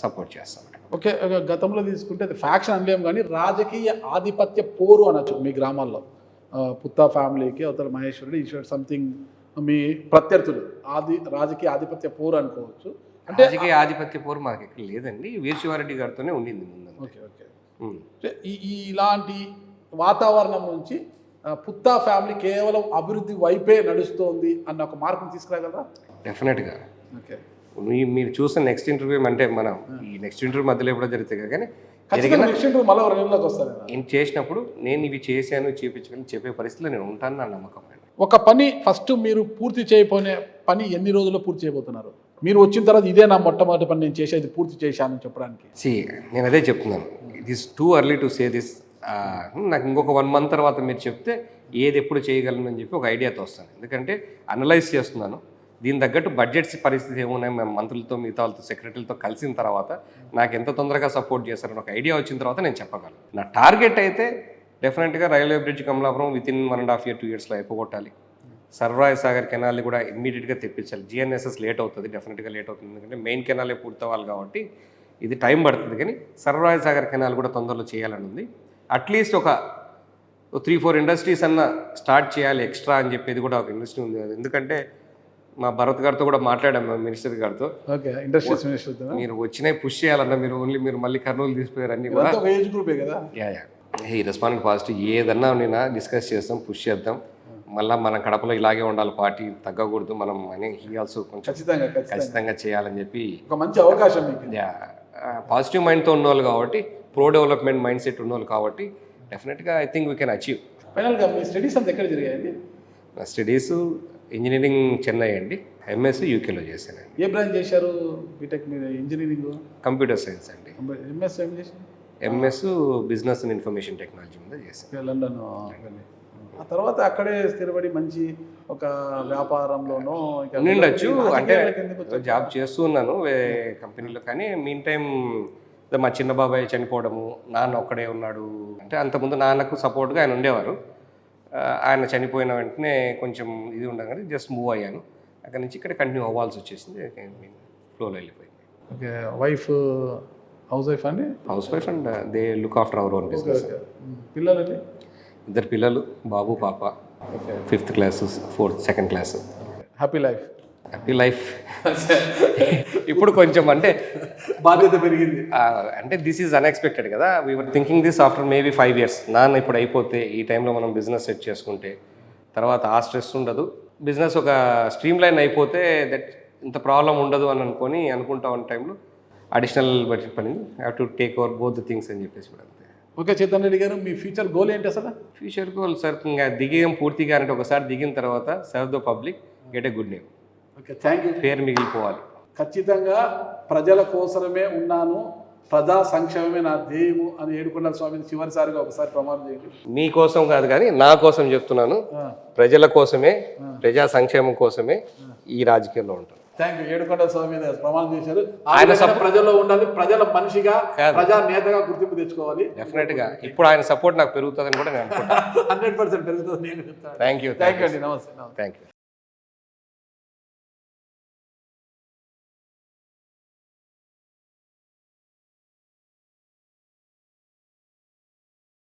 సపోర్ట్ చేస్తాం. ఓకే, గతంలో తీసుకుంటే అది ఫ్యాక్షన్ అనలేము కానీ రాజకీయ ఆధిపత్య పోరు అనొచ్చు మీ గ్రామాల్లో. పుత్తా ఫ్యామిలీకి అవతల మహేశ్వరుడు ఈశ్వర్ సంథింగ్ మీ ప్రత్యర్థులు రాజకీయ ఆధిపత్య పోరు అనుకోవచ్చు. అంటే రాజకీయ ఆధిపత్య పోరు మాకు ఎక్కడ లేదండి, వీరశివారెడ్డి గారితోనే ఉండింది ముందు. ఓకే ఓకే, ఇలాంటి వాతావరణం నుంచి పుత్తా ఫ్యామిలీ కేవలం అభివృద్ధి వైపే నడుస్తోంది అన్న ఒక మార్పును తీసుకురాగలరా? డెఫినెట్గా. ఓకే, మీరు చూసిన నెక్స్ట్ ఇంటర్వ్యూ అంటే మనం ఈ నెక్స్ట్ ఇంటర్వ్యూ మధ్యలో ఎప్పుడో జరుగుతాయి కానీ చేసినప్పుడు నేను ఇవి చేశాను చేయించగలను చెప్పే పరిస్థితిలో నేను ఉంటాను నా నమ్మకం. ఒక పని ఫస్ట్ మీరు పూర్తి చేయబోయే పని ఎన్ని రోజుల్లో పూర్తి చేయబోతున్నారు? మీరు వచ్చిన తర్వాత ఇదే నా మొట్టమొదటి పని నేను చేసేది పూర్తి చేశానని చెప్పడానికి. నేను అదే చెప్తున్నాను, it is too early to say this. నాకు ఇంకొక 1 month తర్వాత మీరు చెప్తే ఏది ఎప్పుడు చేయగలను అని చెప్పి ఒక ఐడియాతో వస్తాను. ఎందుకంటే అనలైజ్ చేస్తున్నాను, దీని తగ్గట్టు బడ్జెట్స్ పరిస్థితి ఏమున్నాయి, మేము మంత్రులతో మిగతా వాళ్ళతో సెక్రటరీలతో కలిసిన తర్వాత నాకు ఎంత తొందరగా సపోర్ట్ చేస్తారని ఒక ఐడియా వచ్చిన తర్వాత నేను చెప్పగలను. నా టార్గెట్ అయితే డెఫినెట్గా railway bridge Kamalapuram within 1.5 year 2 yearsలో అయిపోగొట్టాలి. సర్వరాయ సాగర్ కెనాల్ని కూడా ఇమ్మీడియట్గా తెప్పించాలి. జిఎన్ఎస్ఎస్ లేట్ అవుతుంది, డెఫినెట్గా లేట్ అవుతుంది, ఎందుకంటే మెయిన్ కెనాలే పూర్తవ్వాలి కాబట్టి ఇది టైం పడుతుంది. కానీ సర్వరాయ సాగర్ కెనాల్ కూడా తొందరలో చేయాలని ఉంది. అట్లీస్ట్ ఒక 3-4 ఇండస్ట్రీస్ అన్న స్టార్ట్ చేయాలి ఎక్స్ట్రా అని చెప్పేది కూడా ఒక ఇండస్ట్రీ ఉంది. ఎందుకంటే మా భరత్ గారితో కూడా మాట్లాడాం, మినిస్టర్ గారితో. ఓకే, ఇండస్ట్రీస్ మినిస్టర్ మీరు వచ్చినాయి పుష్ చేయాలన్నా, మీరు మళ్ళీ కర్నూలు తీసిపోయారు అన్ని కూడా. ఏజ్ గ్రూపే కదా. ఈ రెస్పాండింగ్ పాజిటివ్ ఏదన్నా నేను డిస్కస్ చేస్తాం, పుష్ చేద్దాం. మళ్ళీ మన కడపలో ఇలాగే ఉండాలి, పార్టీ తగ్గకూడదు మనం అని హీ ఆల్సో కొంచెం ఖచ్చితంగా చేయాలని చెప్పి ఒక మంచి అవకాశం. పాజిటివ్ మైండ్తో ఉన్నవాళ్ళు కాబట్టి, ప్రో డెవలప్మెంట్ మైండ్ సెట్ ఉన్నవాళ్ళు కాబట్టి డెఫినెట్గా I think we can achieve. ఫైనల్గా మీ స్టడీస్ అంతా ఎక్కడ జరిగాయండి? నా స్టడీస్ ఇంజనీరింగ్ చెన్నై అండి, ఎంఎస్ యూకేలో చేశానండి. ఏ బ్రాంచ్ చేశారు? బీటెక్ మీరు ఇంజనీరింగ్ కంప్యూటర్ సైన్స్ అండి. ఎంఎస్ ఏం చేశారు? MS business and information technology మీద చేశాను. లండన్. ఆ తర్వాత అక్కడే స్థిరపడి మంచి ఒక వ్యాపారంలోనో ఉండొచ్చు, అంటే జాబ్ చేస్తూ ఉన్నాను కంపెనీలో. కానీ మీన్ టైం మా చిన్న బాబాయ్ చనిపోవడము, నాన్న ఒక్కడే ఉన్నాడు. అంటే అంతకుముందు నాన్నకు సపోర్ట్గా ఆయన ఉండేవారు. ఆయన చనిపోయిన వెంటనే కొంచెం ఇది ఉండగానే జస్ట్ మూవ్ అయ్యాను. అక్కడ నుంచి ఇక్కడ కంటిన్యూ అవ్వాల్సి వచ్చేసింది, ఫ్లోలో వెళ్ళిపోయింది. ఓకే, వైఫ్ హౌస్ వైఫ్ అండి? House wife and they look after our own business. పిల్లలండి? 2 పిల్లలు, బాబు పాప, 5th class, 2nd class. Happy life? Happy life ఇప్పుడు కొంచెం అంటే బాధ్యత పెరిగింది. అంటే దిస్ ఈజ్ అన్ఎక్స్పెక్టెడ్ కదా. We are thinking this after maybe 5 years. నాన్న ఇప్పుడు అయిపోతే ఈ టైంలో మనం బిజినెస్ సెట్ చేసుకుంటే తర్వాత ఆ స్ట్రెస్ ఉండదు, బిజినెస్ ఒక స్ట్రీమ్ లైన్ అయిపోతే దట్ ఇంత ప్రాబ్లం ఉండదు అని అనుకుంటా ఉన్న టైంలో అడిషనల్ బడ్జెట్ పని have to take over both the things అని చెప్పేసి కూడా. అంతే. ఓకే చైతన్య రెడ్డి గారు, మీ ఫ్యూచర్ గోల్ ఏంటి అసలు? ఫ్యూచర్ గోల్ సార్ ఇంకా దిగేయం పూర్తిగా అంటే ఒకసారి దిగిన తర్వాత serve the public, get a good name. Okay, thank you. పేరు మిగిలిపోవాలి. ఖచ్చితంగా ప్రజల కోసమే ఉన్నాను, ప్రజా సంక్షేమమే నా ధ్యేయము అని ఏడుకొండల స్వామిని చివరిసారిగా ఒకసారి ప్రమాణం చేయండి. మీ కోసం కాదు కానీ నా కోసం చెప్తున్నాను, ప్రజల కోసమే, ప్రజా సంక్షేమం కోసమే ఈ రాజకీయాల్లో ఉంటాను. Thank you. ఏడుకొండల స్వామి మీద ప్రమాణం చేశారు. ఆయన ప్రజల్లో ఉండాలి, ప్రజల మనిషిగా, ప్రజా నేతగా గుర్తింపు తెచ్చుకోవాలి. డెఫినెట్గా ఇప్పుడు ఆయన సపోర్ట్ నాకు పెరుగుతుందని కూడా నేను అనుకుంటాను. 100% పెరుగుతుంది నేను చెప్తాను. థ్యాంక్ యూ అండి. నమస్తే. Thank you.